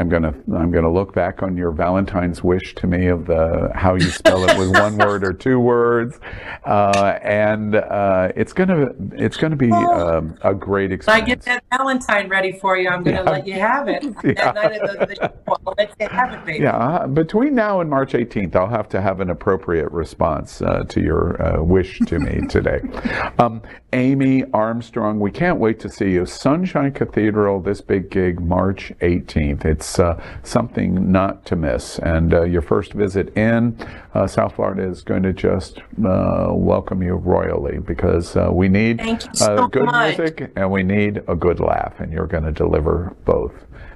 A: gonna look back on your Valentine's wish to me of how you spell it with one word or two words, and it's gonna be a great experience.
J: When I get that Valentine ready for you, I'm gonna let you have it. That night of the show, I'll let you have it, baby.
A: Yeah, between now and March 18th, I'll have to have an appropriate response to your wish to me today. Amy Armstrong, we can't wait to see you. Sunshine Cathedral, this big gig, March 18th. It's something not to miss. And your first visit in South Florida is going to just welcome you royally, because we need good music and we need a good laugh, and you're going to deliver both.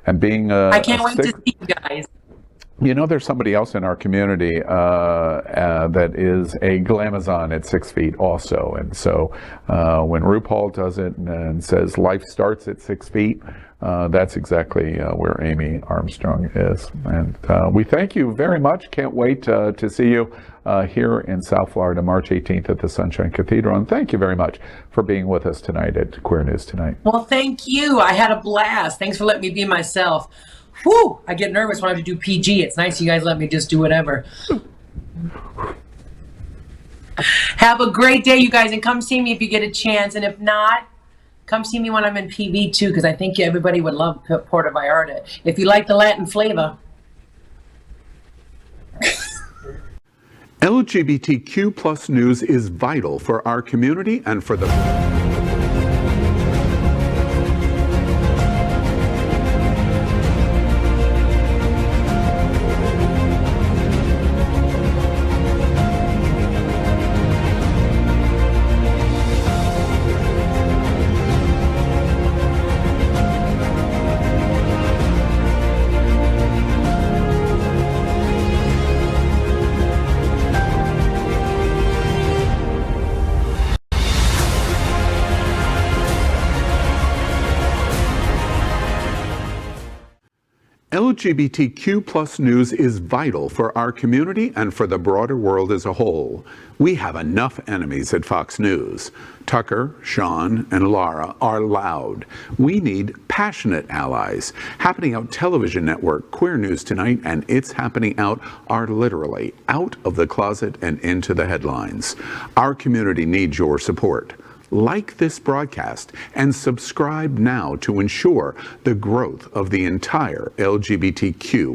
A: And being
J: I can't wait to see you guys.
A: You know, there's somebody else in our community that is a glamazon at 6 feet also. And so when RuPaul does it and says life starts at 6 feet, that's exactly where Amy Armstrong is. And we thank you very much. Can't wait to see you here in South Florida, March 18th at the Sunshine Cathedral. And thank you very much for being with us tonight at Queer News Tonight.
J: Well, thank you. I had a blast. Thanks for letting me be myself. Whew, I get nervous when I have to do PG. It's nice you guys let me just do whatever. Have a great day, you guys, and come see me if you get a chance. And if not, come see me when I'm in PV too, because I think everybody would love Puerto Vallarta. If you like the Latin flavor.
A: LGBTQ plus news is vital for our community and for the... LGBTQ plus news is vital for our community and for the broader world as a whole. We have enough enemies at Fox News. Tucker, Sean, and Laura are loud. We need passionate allies. Happening Out television network, Queer News Tonight, and It's Happening Out are literally out of the closet and into the headlines. Our community needs your support. Like this broadcast and subscribe now to ensure the growth of the entire LGBTQ